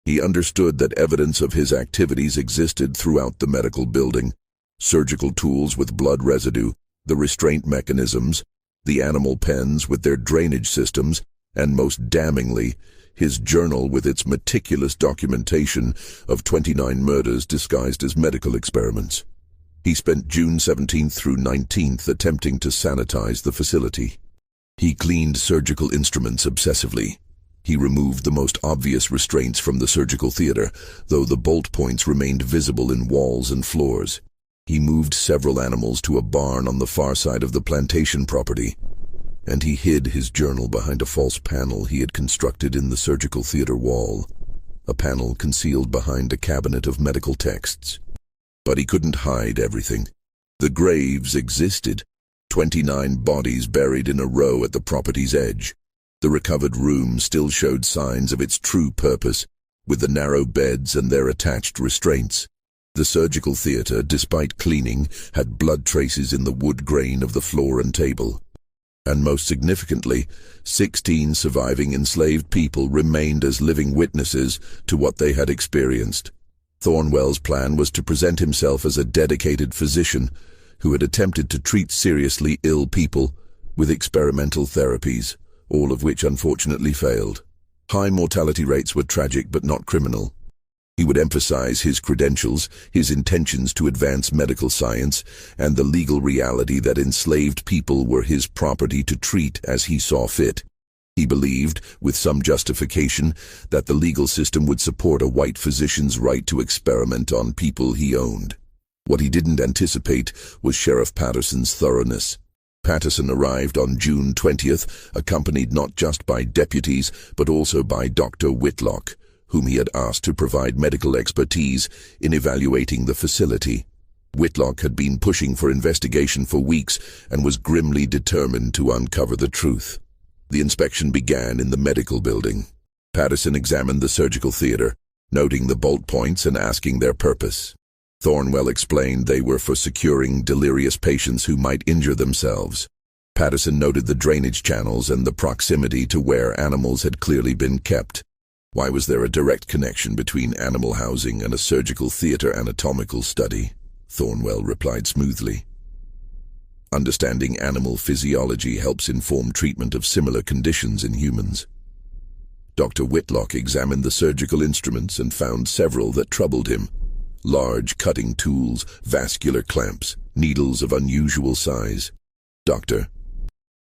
He understood that evidence of his activities existed throughout the medical building: surgical tools with blood residue, the restraint mechanisms, the animal pens with their drainage systems, and most damningly, his journal with its meticulous documentation of 29 murders disguised as medical experiments. He spent June 17th through 19th attempting to sanitize the facility. He cleaned surgical instruments obsessively. He removed the most obvious restraints from the surgical theater, though the bolt points remained visible in walls and floors. He moved several animals to a barn on the far side of the plantation property, and he hid his journal behind a false panel he had constructed in the surgical theater wall, a panel concealed behind a cabinet of medical texts. But he couldn't hide everything. The graves existed, 29 bodies buried in a row at the property's edge. The recovered room still showed signs of its true purpose, with the narrow beds and their attached restraints. The surgical theater, despite cleaning, had blood traces in the wood grain of the floor and table. And most significantly, 16 surviving enslaved people remained as living witnesses to what they had experienced. Thornwell's plan was to present himself as a dedicated physician who had attempted to treat seriously ill people with experimental therapies, all of which unfortunately failed. High mortality rates were tragic but not criminal. He would emphasize his credentials, his intentions to advance medical science, and the legal reality that enslaved people were his property to treat as he saw fit. He believed, with some justification, that the legal system would support a white physician's right to experiment on people he owned. What he didn't anticipate was Sheriff Patterson's thoroughness. Patterson arrived on June 20th, accompanied not just by deputies, but also by Dr. Whitlock, whom he had asked to provide medical expertise in evaluating the facility. Whitlock had been pushing for investigation for weeks and was grimly determined to uncover the truth. The inspection began in the medical building. Patterson examined the surgical theater, noting the bolt points and asking their purpose. Thornwell explained they were for securing delirious patients who might injure themselves. Patterson noted the drainage channels and the proximity to where animals had clearly been kept. Why was there a direct connection between animal housing and a surgical theater anatomical study? Thornwell replied smoothly. Understanding animal physiology helps inform treatment of similar conditions in humans. Dr. Whitlock examined the surgical instruments and found several that troubled him. Large cutting tools, vascular clamps, needles of unusual size. Dr.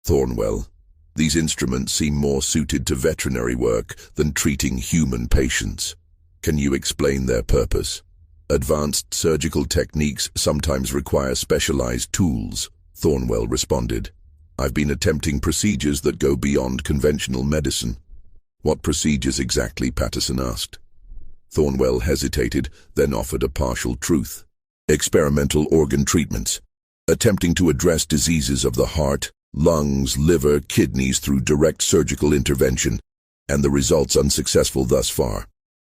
Thornwell, these instruments seem more suited to veterinary work than treating human patients. Can you explain their purpose? Advanced surgical techniques sometimes require specialized tools, Thornwell responded. I've been attempting procedures that go beyond conventional medicine. What procedures exactly? Patterson asked. Thornwell hesitated, then offered a partial truth. Experimental organ treatments, attempting to address diseases of the heart, lungs, liver, kidneys through direct surgical intervention, and the results unsuccessful thus far.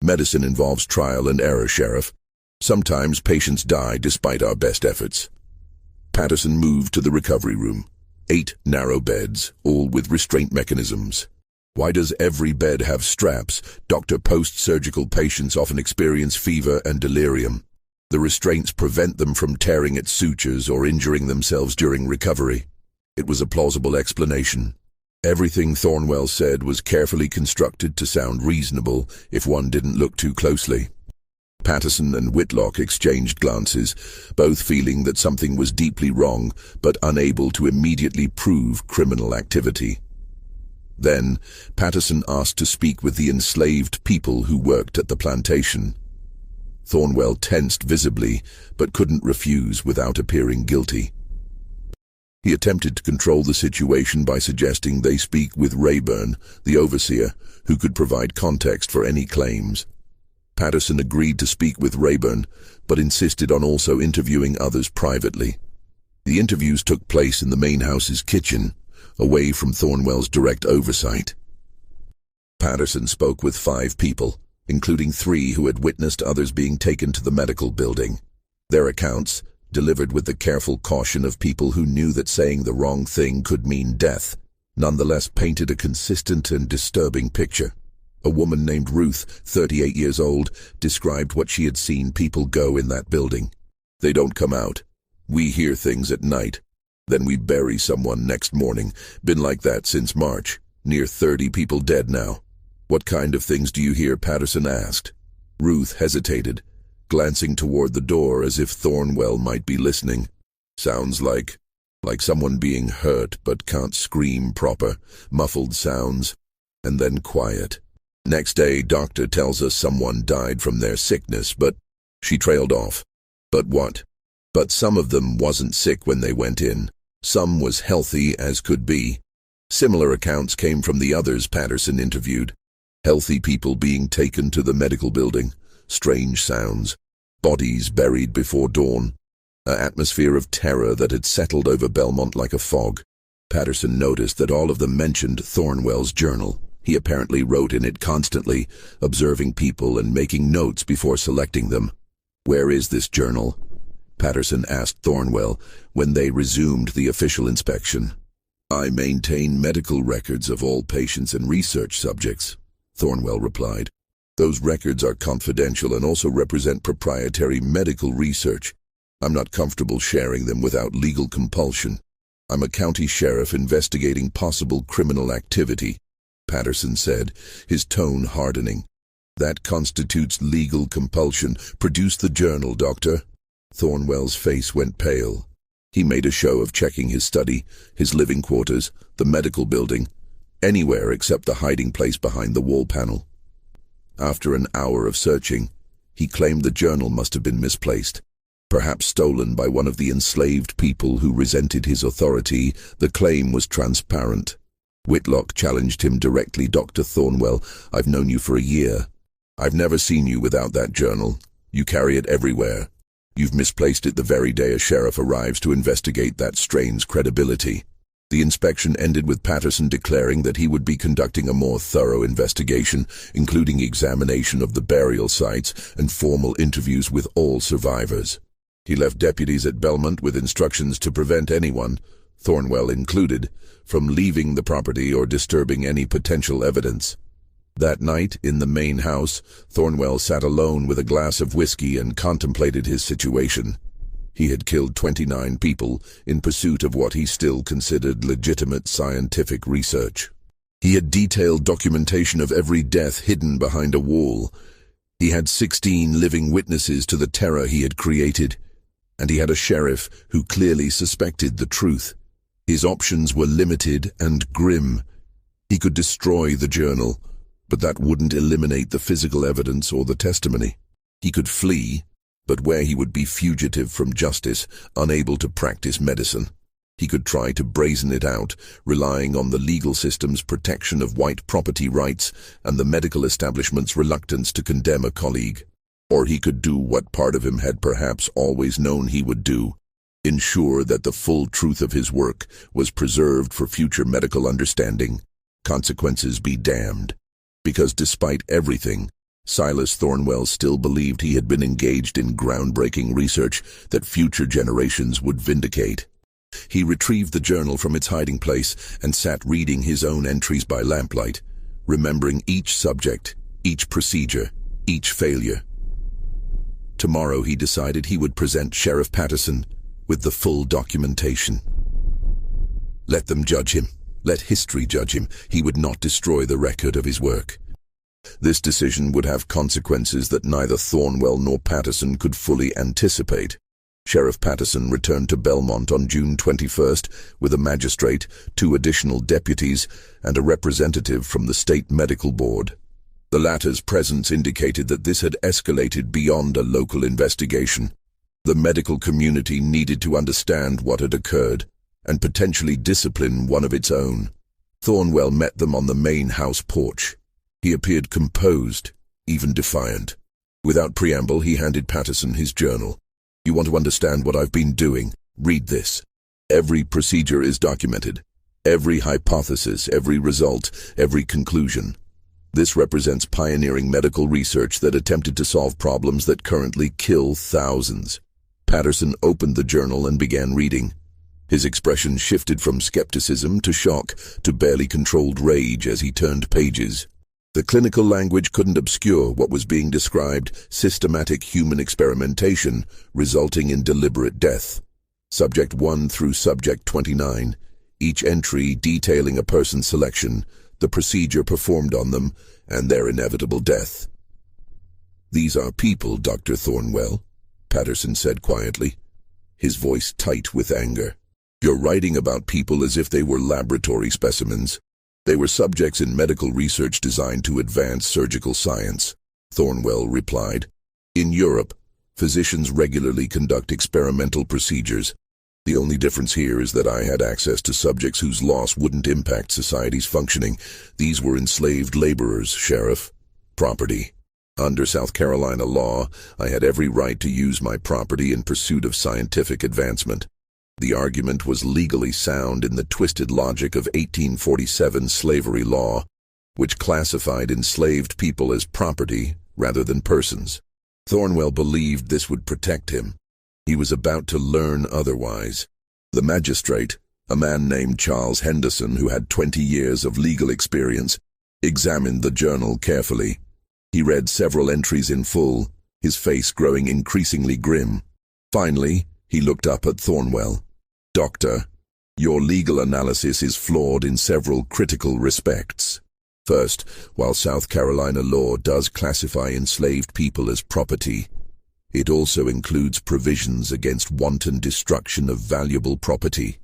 Medicine involves trial and error, Sheriff. Sometimes patients die despite our best efforts. Patterson moved to the recovery room. 8 narrow beds, all with restraint mechanisms. Why does every bed have straps? Doctor, post-surgical patients often experience fever and delirium. The restraints prevent them from tearing at sutures or injuring themselves during recovery. It was a plausible explanation. Everything Thornwell said was carefully constructed to sound reasonable if one didn't look too closely. Patterson and Whitlock exchanged glances, both feeling that something was deeply wrong, but unable to immediately prove criminal activity. Then, Patterson asked to speak with the enslaved people who worked at the plantation. Thornwell tensed visibly, but couldn't refuse without appearing guilty. He attempted to control the situation by suggesting they speak with Rayburn, the overseer, who could provide context for any claims. Patterson agreed to speak with Rayburn, but insisted on also interviewing others privately. The interviews took place in the main house's kitchen, away from Thornwell's direct oversight. Patterson spoke with 5 people, including 3 who had witnessed others being taken to the medical building. Their accounts, delivered with the careful caution of people who knew that saying the wrong thing could mean death, nonetheless painted a consistent and disturbing picture. A woman named Ruth, 38 years old, described what she had seen people go in that building. They don't come out. We hear things at night. Then we bury someone next morning. Been like that since March. Near 30 people dead now. What kind of things do you hear? Patterson asked. Ruth hesitated, glancing toward the door as if Thornwell might be listening. Sounds like someone being hurt but can't scream proper. Muffled sounds, and then quiet. Next day, doctor tells us someone died from their sickness, but she trailed off. But what? But some of them wasn't sick when they went in. Some was healthy as could be. Similar accounts came from the others Patterson interviewed. Healthy people being taken to the medical building. Strange sounds. Bodies buried before dawn. An atmosphere of terror that had settled over Belmont like a fog. Patterson noticed that all of them mentioned Thornwell's journal. He apparently wrote in it constantly, observing people and making notes before selecting them. Where is this journal? Patterson asked Thornwell when they resumed the official inspection. I maintain medical records of all patients and research subjects, Thornwell replied. Those records are confidential and also represent proprietary medical research. I'm not comfortable sharing them without legal compulsion. I'm a county sheriff investigating possible criminal activity, Patterson said, his tone hardening. That constitutes legal compulsion. Produce the journal, Doctor. Thornwell's face went pale. He made a show of checking his study, his living quarters, the medical building, anywhere except the hiding place behind the wall panel. After an hour of searching, he claimed the journal must have been misplaced, perhaps stolen by one of the enslaved people who resented his authority. The claim was transparent. Whitlock challenged him directly. Dr. Thornwell, I've known you for a year. I've never seen you without that journal. You carry it everywhere. You've misplaced it the very day a sheriff arrives to investigate. That strains credibility. The inspection ended with Patterson declaring that he would be conducting a more thorough investigation, including examination of the burial sites and formal interviews with all survivors. He left deputies at Belmont with instructions to prevent anyone, Thornwell included, from leaving the property or disturbing any potential evidence. That night, in the main house, Thornwell sat alone with a glass of whiskey and contemplated his situation. He had killed 29 people in pursuit of what he still considered legitimate scientific research. He had detailed documentation of every death hidden behind a wall. He had 16 living witnesses to the terror he had created, and he had a sheriff who clearly suspected the truth. His options were limited and grim. He could destroy the journal, But that wouldn't eliminate the physical evidence or the testimony. He could flee, but where he would be fugitive from justice, unable to practice medicine. He could try to brazen it out, relying on the legal system's protection of white property rights and the medical establishment's reluctance to condemn a colleague. Or he could do what part of him had perhaps always known he would do, ensure that the full truth of his work was preserved for future medical understanding. Consequences be damned. Because despite everything, Silas Thornwell still believed he had been engaged in groundbreaking research that future generations would vindicate. He retrieved the journal from its hiding place and sat reading his own entries by lamplight, remembering each subject, each procedure, each failure. Tomorrow he decided he would present Sheriff Patterson with the full documentation. Let them judge him. Let history judge him. He would not destroy the record of his work. This decision would have consequences that neither Thornwell nor Patterson could fully anticipate. Sheriff Patterson returned to Belmont on June 21st with a magistrate, 2 additional deputies, and a representative from the State Medical Board. The latter's presence indicated that this had escalated beyond a local investigation. The medical community needed to understand what had occurred and potentially discipline one of its own. Thornwell met them on the main house porch. He appeared composed, even defiant. Without preamble, he handed Patterson his journal. You want to understand what I've been doing? Read this. Every procedure is documented. Every hypothesis, every result, every conclusion. This represents pioneering medical research that attempted to solve problems that currently kill thousands. Patterson opened the journal and began reading. His expression shifted from skepticism to shock to barely controlled rage as he turned pages. The clinical language couldn't obscure what was being described: systematic human experimentation resulting in deliberate death. Subject 1 through Subject 29, each entry detailing a person's selection, the procedure performed on them, and their inevitable death. These are people, Dr. Thornwell, Patterson said quietly, his voice tight with anger. You're writing about people as if they were laboratory specimens. They were subjects in medical research designed to advance surgical science, Thornwell replied. In Europe, physicians regularly conduct experimental procedures. The only difference here is that I had access to subjects whose loss wouldn't impact society's functioning. These were enslaved laborers, Sheriff. Property. Under South Carolina law, I had every right to use my property in pursuit of scientific advancement. The argument was legally sound in the twisted logic of 1847 slavery law, which classified enslaved people as property rather than persons. Thornwell believed this would protect him. He was about to learn otherwise. The magistrate, a man named Charles Henderson who had 20 years of legal experience, examined the journal carefully. He read several entries in full, his face growing increasingly grim. Finally, he looked up at Thornwell. Doctor, your legal analysis is flawed in several critical respects. First, while South Carolina law does classify enslaved people as property, it also includes provisions against wanton destruction of valuable property.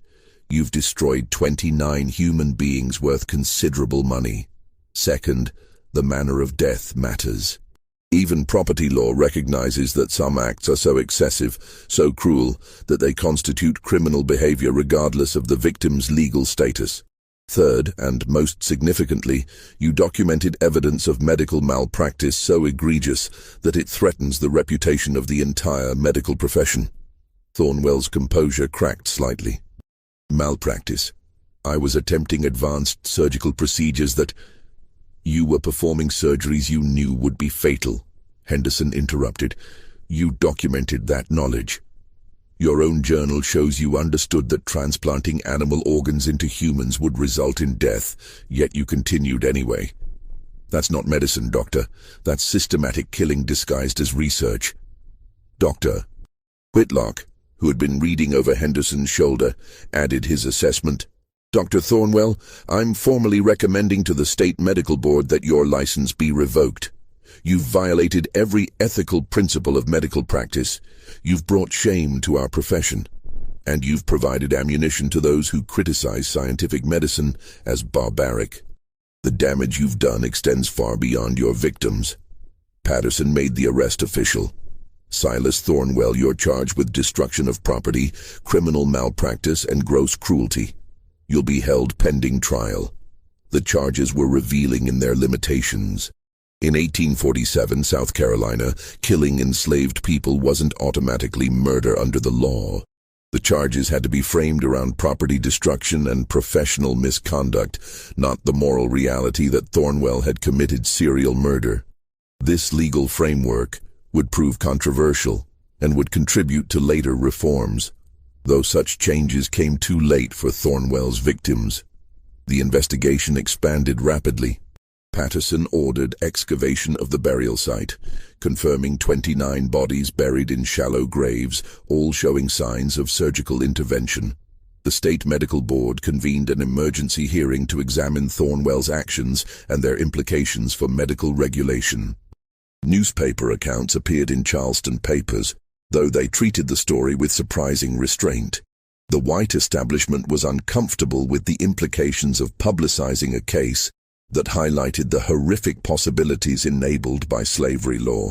You've destroyed 29 human beings worth considerable money. Second, the manner of death matters. Even property law recognizes that some acts are so excessive, so cruel, that they constitute criminal behavior regardless of the victim's legal status. Third, and most significantly, you documented evidence of medical malpractice so egregious that it threatens the reputation of the entire medical profession. Thornwell's composure cracked slightly. Malpractice. I was attempting advanced surgical procedures that... You were performing surgeries you knew would be fatal, Henderson interrupted. You documented that knowledge. Your own journal shows you understood that transplanting animal organs into humans would result in death, yet you continued anyway. That's not medicine, Doctor. That's systematic killing disguised as research. Doctor. Whitlock, who had been reading over Henderson's shoulder, added his assessment. Dr. Thornwell, I'm formally recommending to the State Medical Board that your license be revoked. You've violated every ethical principle of medical practice. You've brought shame to our profession. And you've provided ammunition to those who criticize scientific medicine as barbaric. The damage you've done extends far beyond your victims. Patterson made the arrest official. Silas Thornwell, you're charged with destruction of property, criminal malpractice, and gross cruelty. You'll be held pending trial. The charges were revealing in their limitations. In 1847, South Carolina, killing enslaved people wasn't automatically murder under the law. The charges had to be framed around property destruction and professional misconduct, not the moral reality that Thornwell had committed serial murder. This legal framework would prove controversial and would contribute to later reforms, though such changes came too late for Thornwell's victims. The investigation expanded rapidly. Patterson ordered excavation of the burial site, confirming 29 bodies buried in shallow graves, all showing signs of surgical intervention. The State Medical Board convened an emergency hearing to examine Thornwell's actions and their implications for medical regulation. Newspaper accounts appeared in Charleston papers, though they treated the story with surprising restraint. The white establishment was uncomfortable with the implications of publicizing a case that highlighted the horrific possibilities enabled by slavery law.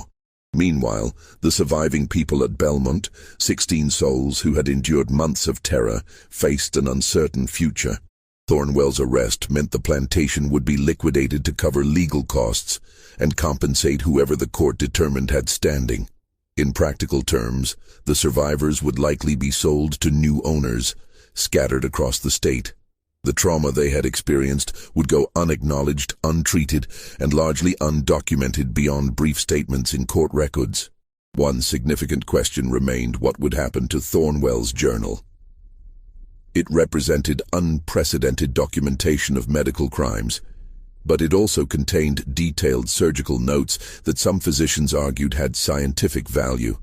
Meanwhile, the surviving people at Belmont, 16 souls who had endured months of terror, faced an uncertain future. Thornwell's arrest meant the plantation would be liquidated to cover legal costs and compensate whoever the court determined had standing. In practical terms, the survivors would likely be sold to new owners, scattered across the state. The trauma they had experienced would go unacknowledged, untreated, and largely undocumented beyond brief statements in court records. One significant question remained: what would happen to Thornwell's journal? It represented unprecedented documentation of medical crimes, but it also contained detailed surgical notes that some physicians argued had scientific value.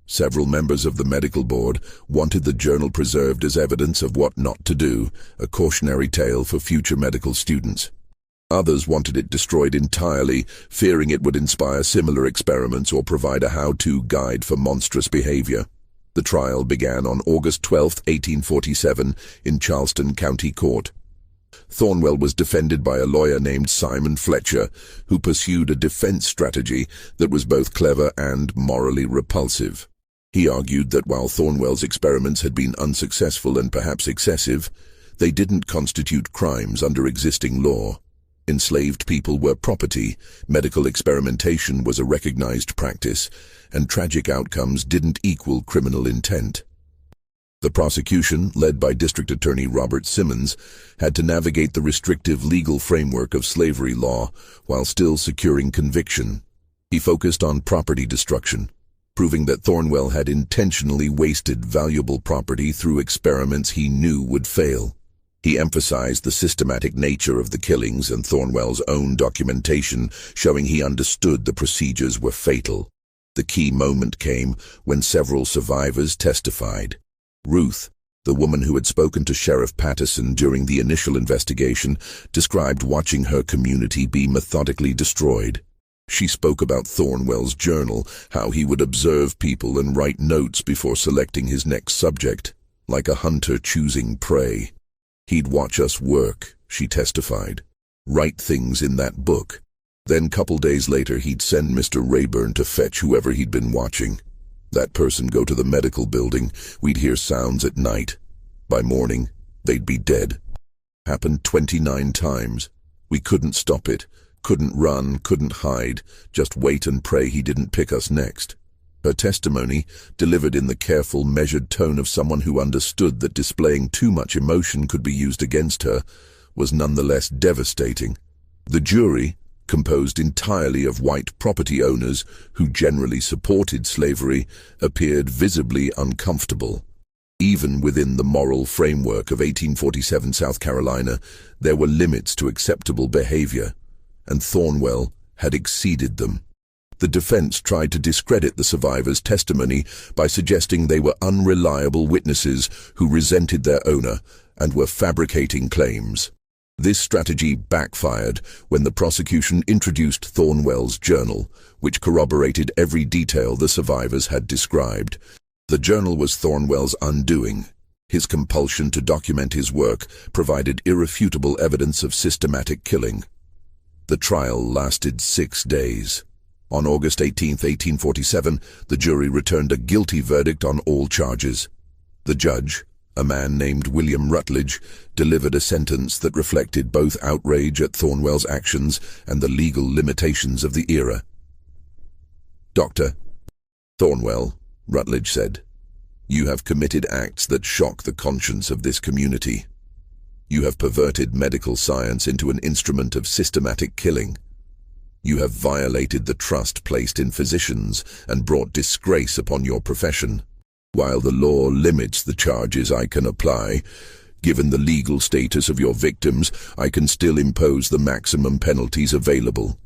Several members of the medical board wanted the journal preserved as evidence of what not to do, a cautionary tale for future medical students. Others wanted it destroyed entirely, fearing it would inspire similar experiments or provide a how-to guide for monstrous behavior. The trial began on August 12, 1847, in Charleston County Court. Thornwell was defended by a lawyer named Simon Fletcher, who pursued a defense strategy that was both clever and morally repulsive. He argued that while Thornwell's experiments had been unsuccessful and perhaps excessive, they didn't constitute crimes under existing law. Enslaved people were property, medical experimentation was a recognized practice, and tragic outcomes didn't equal criminal intent. The prosecution, led by District Attorney Robert Simmons, had to navigate the restrictive legal framework of slavery law while still securing conviction. He focused on property destruction, proving that Thornwell had intentionally wasted valuable property through experiments he knew would fail. He emphasized the systematic nature of the killings and Thornwell's own documentation, showing he understood the procedures were fatal. The key moment came when several survivors testified. Ruth, the woman who had spoken to Sheriff Patterson during the initial investigation, described watching her community be methodically destroyed. She spoke about Thornwell's journal, how he would observe people and write notes before selecting his next subject, like a hunter choosing prey. He'd watch us work, she testified, write things in that book. Then, couple days later, he'd send Mr. Rayburn to fetch whoever he'd been watching. That person go to the medical building, we'd hear sounds at night. By morning, they'd be dead. Happened 29 times. We couldn't stop it. Couldn't run, couldn't hide, just wait and pray he didn't pick us next. Her testimony, delivered in the careful, measured tone of someone who understood that displaying too much emotion could be used against her, was nonetheless devastating. The jury, composed entirely of white property owners who generally supported slavery, appeared visibly uncomfortable. Even within the moral framework of 1847 South Carolina, there were limits to acceptable behavior, and Thornwell had exceeded them. The defense tried to discredit the survivors' testimony by suggesting they were unreliable witnesses who resented their owner and were fabricating claims. This strategy backfired when the prosecution introduced Thornwell's journal, which corroborated every detail the survivors had described. The journal was Thornwell's undoing. His compulsion to document his work provided irrefutable evidence of systematic killing. The trial lasted 6 days. On August 18, 1847, the jury returned a guilty verdict on all charges. The judge, a man named William Rutledge, delivered a sentence that reflected both outrage at Thornwell's actions and the legal limitations of the era. "Dr. Thornwell," Rutledge said, "you have committed acts that shock the conscience of this community. You have perverted medical science into an instrument of systematic killing. You have violated the trust placed in physicians and brought disgrace upon your profession. While the law limits the charges I can apply, given the legal status of your victims, I can still impose the maximum penalties available.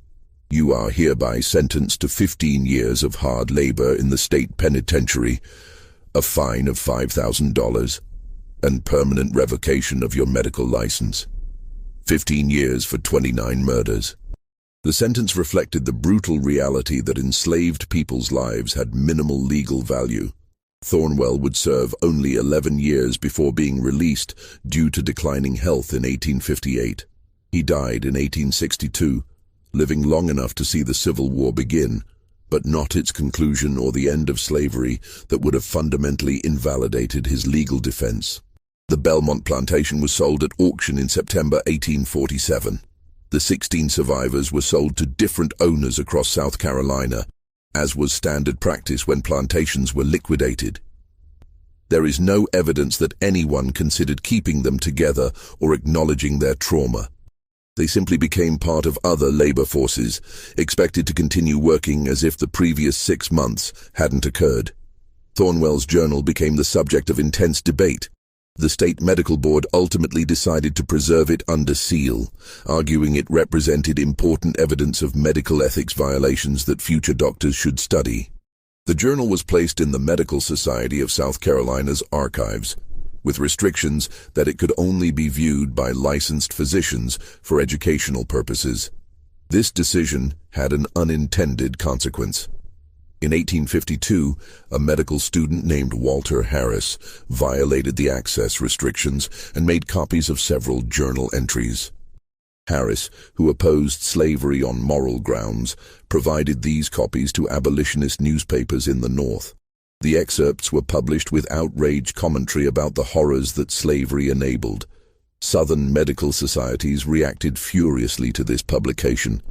You are hereby sentenced to 15 years of hard labor in the state penitentiary, a fine of $5,000, and permanent revocation of your medical license. 15 years for 29 murders." The sentence reflected the brutal reality that enslaved people's lives had minimal legal value. Thornwell would serve only 11 years before being released due to declining health in 1858. He died in 1862, living long enough to see the Civil War begin, but not its conclusion or the end of slavery that would have fundamentally invalidated his legal defense. The Belmont plantation was sold at auction in September 1847. The 16 survivors were sold to different owners across South Carolina, as was standard practice when plantations were liquidated. There is no evidence that anyone considered keeping them together or acknowledging their trauma. They simply became part of other labor forces, expected to continue working as if the previous 6 months hadn't occurred. Thornwell's journal became the subject of intense debate. The state medical board ultimately decided to preserve it under seal, arguing it represented important evidence of medical ethics violations that future doctors should study. The journal was placed in the Medical Society of South Carolina's archives, with restrictions that it could only be viewed by licensed physicians for educational purposes. This decision had an unintended consequence. In 1852, a medical student named Walter Harris violated the access restrictions and made copies of several journal entries. Harris, who opposed slavery on moral grounds, provided these copies to abolitionist newspapers in the North. The excerpts were published with outraged commentary about the horrors that slavery enabled. Southern medical societies reacted furiously to this publication,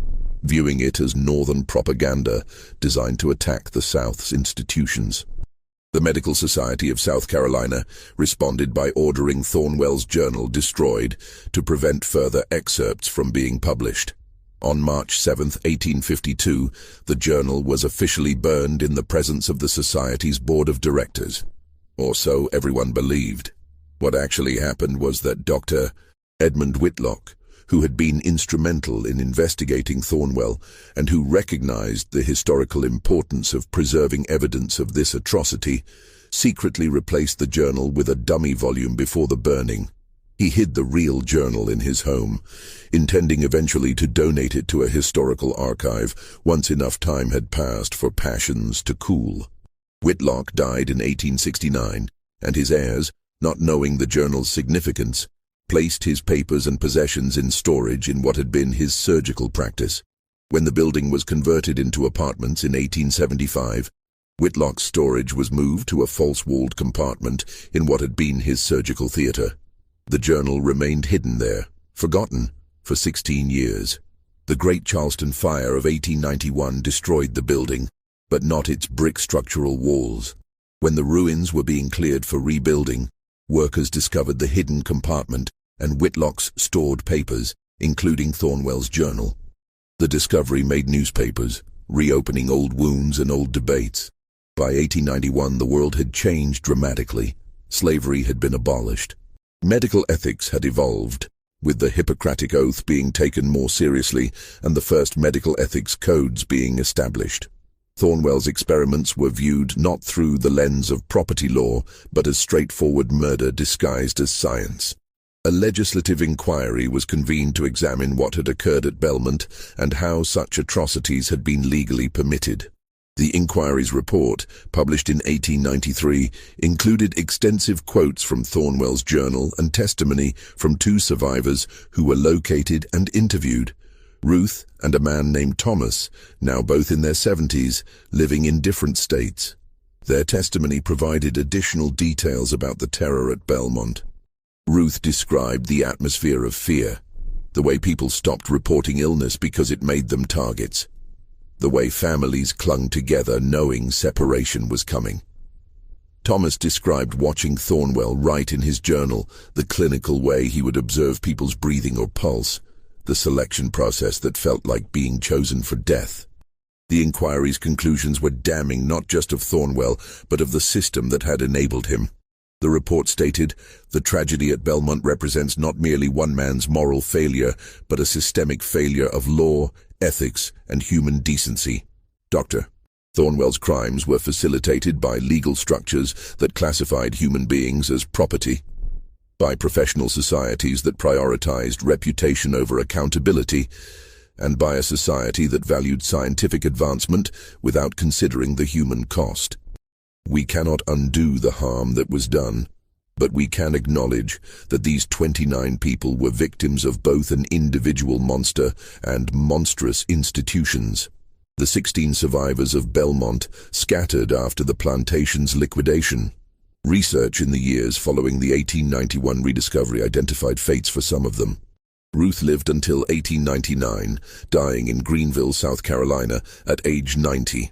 viewing it as Northern propaganda designed to attack the South's institutions. The Medical Society of South Carolina responded by ordering Thornwell's journal destroyed to prevent further excerpts from being published. On March 7, 1852, the journal was officially burned in the presence of the Society's board of directors. Or so everyone believed. What actually happened was that Dr. Edmund Whitlock, who had been instrumental in investigating Thornwell and who recognized the historical importance of preserving evidence of this atrocity, secretly replaced the journal with a dummy volume before the burning. He hid the real journal in his home, intending eventually to donate it to a historical archive once enough time had passed for passions to cool. Whitlock died in 1869, and his heirs, not knowing the journal's significance, placed his papers and possessions in storage in what had been his surgical practice. When the building was converted into apartments in 1875, Whitlock's storage was moved to a false-walled compartment in what had been his surgical theater. The journal remained hidden there, forgotten, for 16 years. The Great Charleston Fire of 1891 destroyed the building, but not its brick structural walls. When the ruins were being cleared for rebuilding, workers discovered the hidden compartment and Whitlock's stored papers, including Thornwell's journal. The discovery made newspapers, reopening old wounds and old debates. By 1891, the world had changed dramatically. Slavery had been abolished. Medical ethics had evolved, with the Hippocratic Oath being taken more seriously and the first medical ethics codes being established. Thornwell's experiments were viewed not through the lens of property law, but as straightforward murder disguised as science. A legislative inquiry was convened to examine what had occurred at Belmont and how such atrocities had been legally permitted. The inquiry's report, published in 1893, included extensive quotes from Thornwell's journal and testimony from two survivors who were located and interviewed, Ruth and a man named Thomas, now both in their 70s, living in different states. Their testimony provided additional details about the terror at Belmont. Ruth described the atmosphere of fear, the way people stopped reporting illness because it made them targets, the way families clung together knowing separation was coming. Thomas described watching Thornwell write in his journal the clinical way he would observe people's breathing or pulse, the selection process that felt like being chosen for death. The inquiry's conclusions were damning not just of Thornwell, but of the system that had enabled him. The report stated, "The tragedy at Belmont represents not merely one man's moral failure, but a systemic failure of law, ethics, and human decency." Dr. Thornwell's crimes were facilitated by legal structures that classified human beings as property, by professional societies that prioritized reputation over accountability, and by a society that valued scientific advancement without considering the human cost. We cannot undo the harm that was done, but we can acknowledge that these 29 people were victims of both an individual monster and monstrous institutions. The 16 survivors of Belmont scattered after the plantation's liquidation. Research in the years following the 1891 rediscovery identified fates for some of them. Ruth lived until 1899, dying in Greenville, South Carolina, at age 90.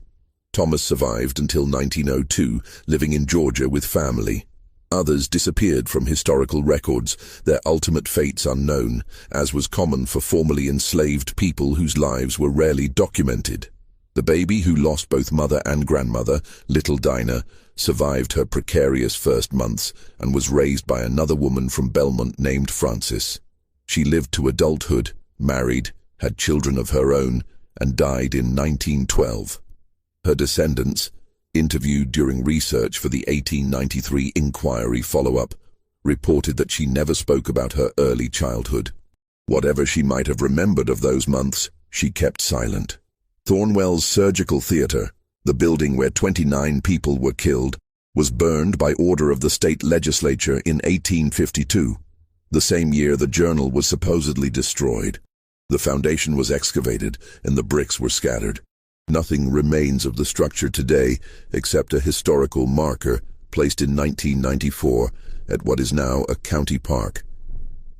Thomas survived until 1902, living in Georgia with family. Others disappeared from historical records, their ultimate fates unknown, as was common for formerly enslaved people whose lives were rarely documented. The baby who lost both mother and grandmother, little Dinah, survived her precarious first months and was raised by another woman from Belmont named Frances. She lived to adulthood, married, had children of her own, and died in 1912. Her descendants, interviewed during research for the 1893 inquiry follow-up, reported that she never spoke about her early childhood. Whatever she might have remembered of those months, she kept silent. Thornwell's surgical theater, the building where 29 people were killed, was burned by order of the state legislature in 1852. The same year the journal was supposedly destroyed. The foundation was excavated and the bricks were scattered. Nothing remains of the structure today except a historical marker placed in 1994 at what is now a county park,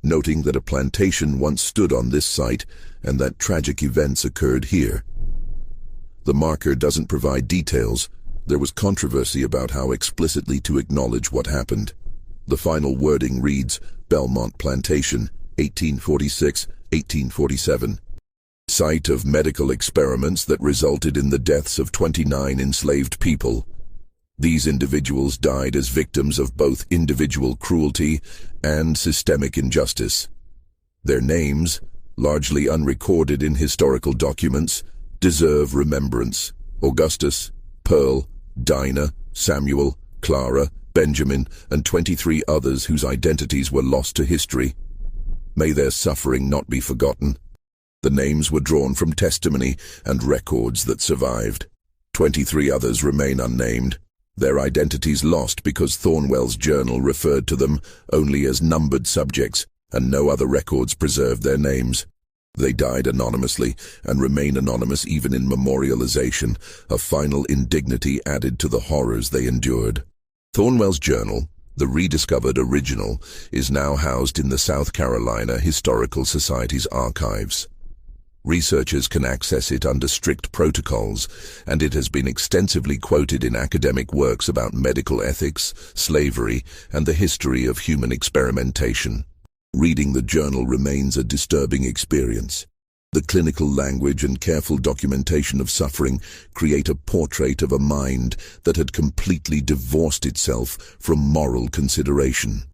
noting that a plantation once stood on this site and that tragic events occurred here. The marker doesn't provide details. There was controversy about how explicitly to acknowledge what happened. The final wording reads, Belmont Plantation, 1846-1847. Site of medical experiments that resulted in the deaths of 29 enslaved people. These individuals died as victims of both individual cruelty and systemic injustice. Their names, largely unrecorded in historical documents, deserve remembrance. Augustus, Pearl, Dinah, Samuel, Clara, Benjamin, and 23 others whose identities were lost to history. May their suffering not be forgotten. The names were drawn from testimony and records that survived. 23 others remain unnamed, their identities lost because Thornwell's journal referred to them only as numbered subjects, and no other records preserved their names. They died anonymously and remain anonymous even in memorialization, a final indignity added to the horrors they endured. Thornwell's journal, the rediscovered original, is now housed in the South Carolina Historical Society's archives. Researchers can access it under strict protocols, and it has been extensively quoted in academic works about medical ethics, slavery, and the history of human experimentation. Reading the journal remains a disturbing experience. The clinical language and careful documentation of suffering create a portrait of a mind that had completely divorced itself from moral consideration.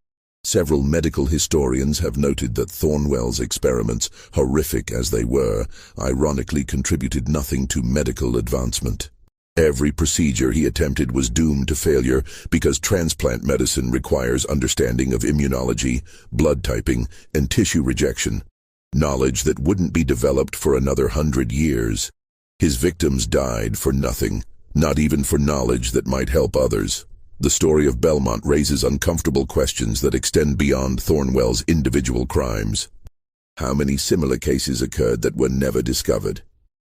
Several medical historians have noted that Thornwell's experiments, horrific as they were, ironically contributed nothing to medical advancement. Every procedure he attempted was doomed to failure because transplant medicine requires understanding of immunology, blood typing, and tissue rejection, knowledge that wouldn't be developed for another 100 years. His victims died for nothing, not even for knowledge that might help others. The story of Belmont raises uncomfortable questions that extend beyond Thornwell's individual crimes. How many similar cases occurred that were never discovered?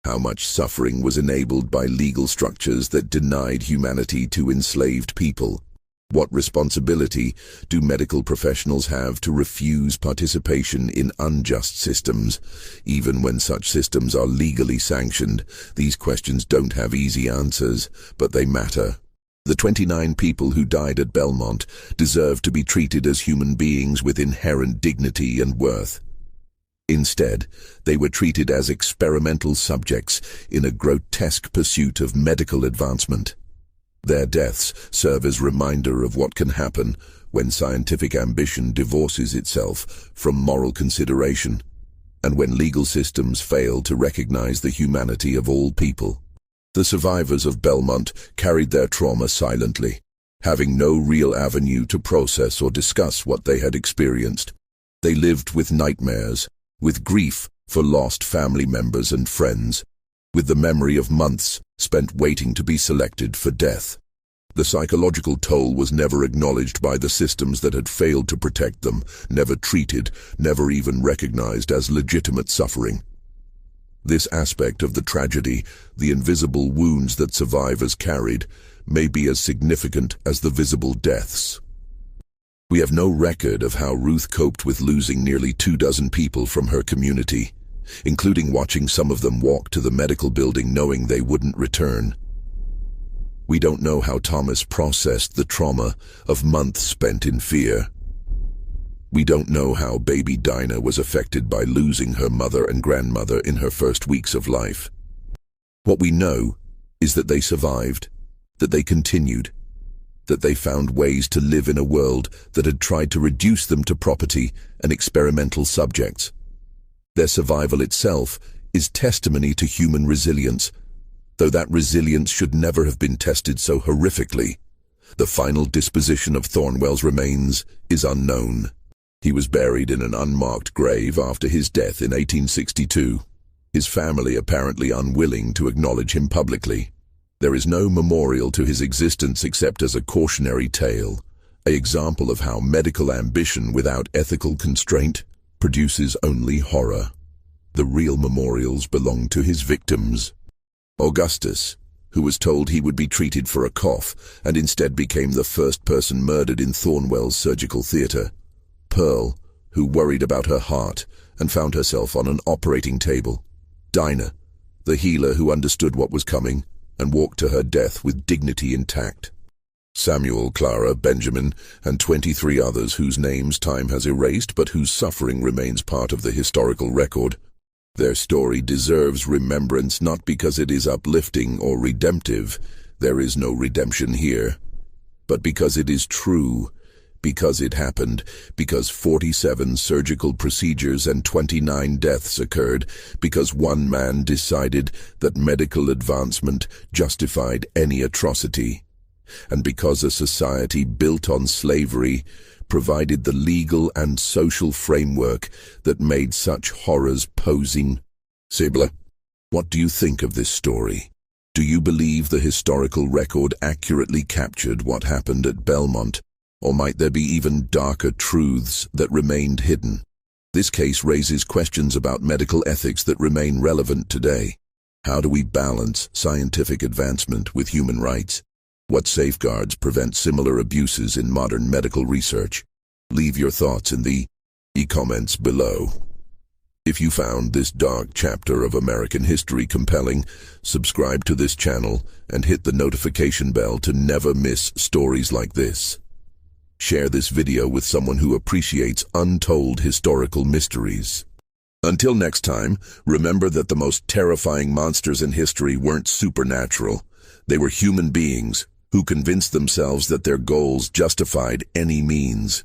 How much suffering was enabled by legal structures that denied humanity to enslaved people? What responsibility do medical professionals have to refuse participation in unjust systems, even when such systems are legally sanctioned? These questions don't have easy answers, but they matter. The 29 people who died at Belmont deserve to be treated as human beings with inherent dignity and worth. Instead, they were treated as experimental subjects in a grotesque pursuit of medical advancement. Their deaths serve as a reminder of what can happen when scientific ambition divorces itself from moral consideration, and when legal systems fail to recognize the humanity of all people. The survivors of Belmont carried their trauma silently, having no real avenue to process or discuss what they had experienced. They lived with nightmares, with grief for lost family members and friends, with the memory of months spent waiting to be selected for death. The psychological toll was never acknowledged by the systems that had failed to protect them, never treated, never even recognized as legitimate suffering. This aspect of the tragedy, the invisible wounds that survivors carried, may be as significant as the visible deaths. We have no record of how Ruth coped with losing nearly 24 people from her community, including watching some of them walk to the medical building knowing they wouldn't return. We don't know how Thomas processed the trauma of months spent in fear. We don't know how baby Dinah was affected by losing her mother and grandmother in her first weeks of life. What we know is that they survived, that they continued, that they found ways to live in a world that had tried to reduce them to property and experimental subjects. Their survival itself is testimony to human resilience, though that resilience should never have been tested so horrifically. The final disposition of Thornwell's remains is unknown. He was buried in an unmarked grave after his death in 1862, his family apparently unwilling to acknowledge him publicly. There is no memorial to his existence except as a cautionary tale, an example of how medical ambition without ethical constraint produces only horror. The real memorials belong to his victims. Augustus, who was told he would be treated for a cough and instead became the first person murdered in Thornwell's surgical theater. Pearl, who worried about her heart and found herself on an operating table. Dinah, the healer who understood what was coming and walked to her death with dignity intact. Samuel, Clara, Benjamin, and 23 others whose names time has erased but whose suffering remains part of the historical record. Their story deserves remembrance not because it is uplifting or redemptive, there is no redemption here, but because it is true, because it happened, because 47 surgical procedures and 29 deaths occurred, because one man decided that medical advancement justified any atrocity, and because a society built on slavery provided the legal and social framework that made such horrors posing. Sibla, what do you think of this story? Do you believe the historical record accurately captured what happened at Belmont? Or might there be even darker truths that remained hidden? This case raises questions about medical ethics that remain relevant today. How do we balance scientific advancement with human rights? What safeguards prevent similar abuses in modern medical research? Leave your thoughts in the comments below. If you found this dark chapter of American history compelling, subscribe to this channel and hit the notification bell to never miss stories like this. Share this video with someone who appreciates untold historical mysteries. Until next time, remember that the most terrifying monsters in history weren't supernatural. They were human beings who convinced themselves that their goals justified any means.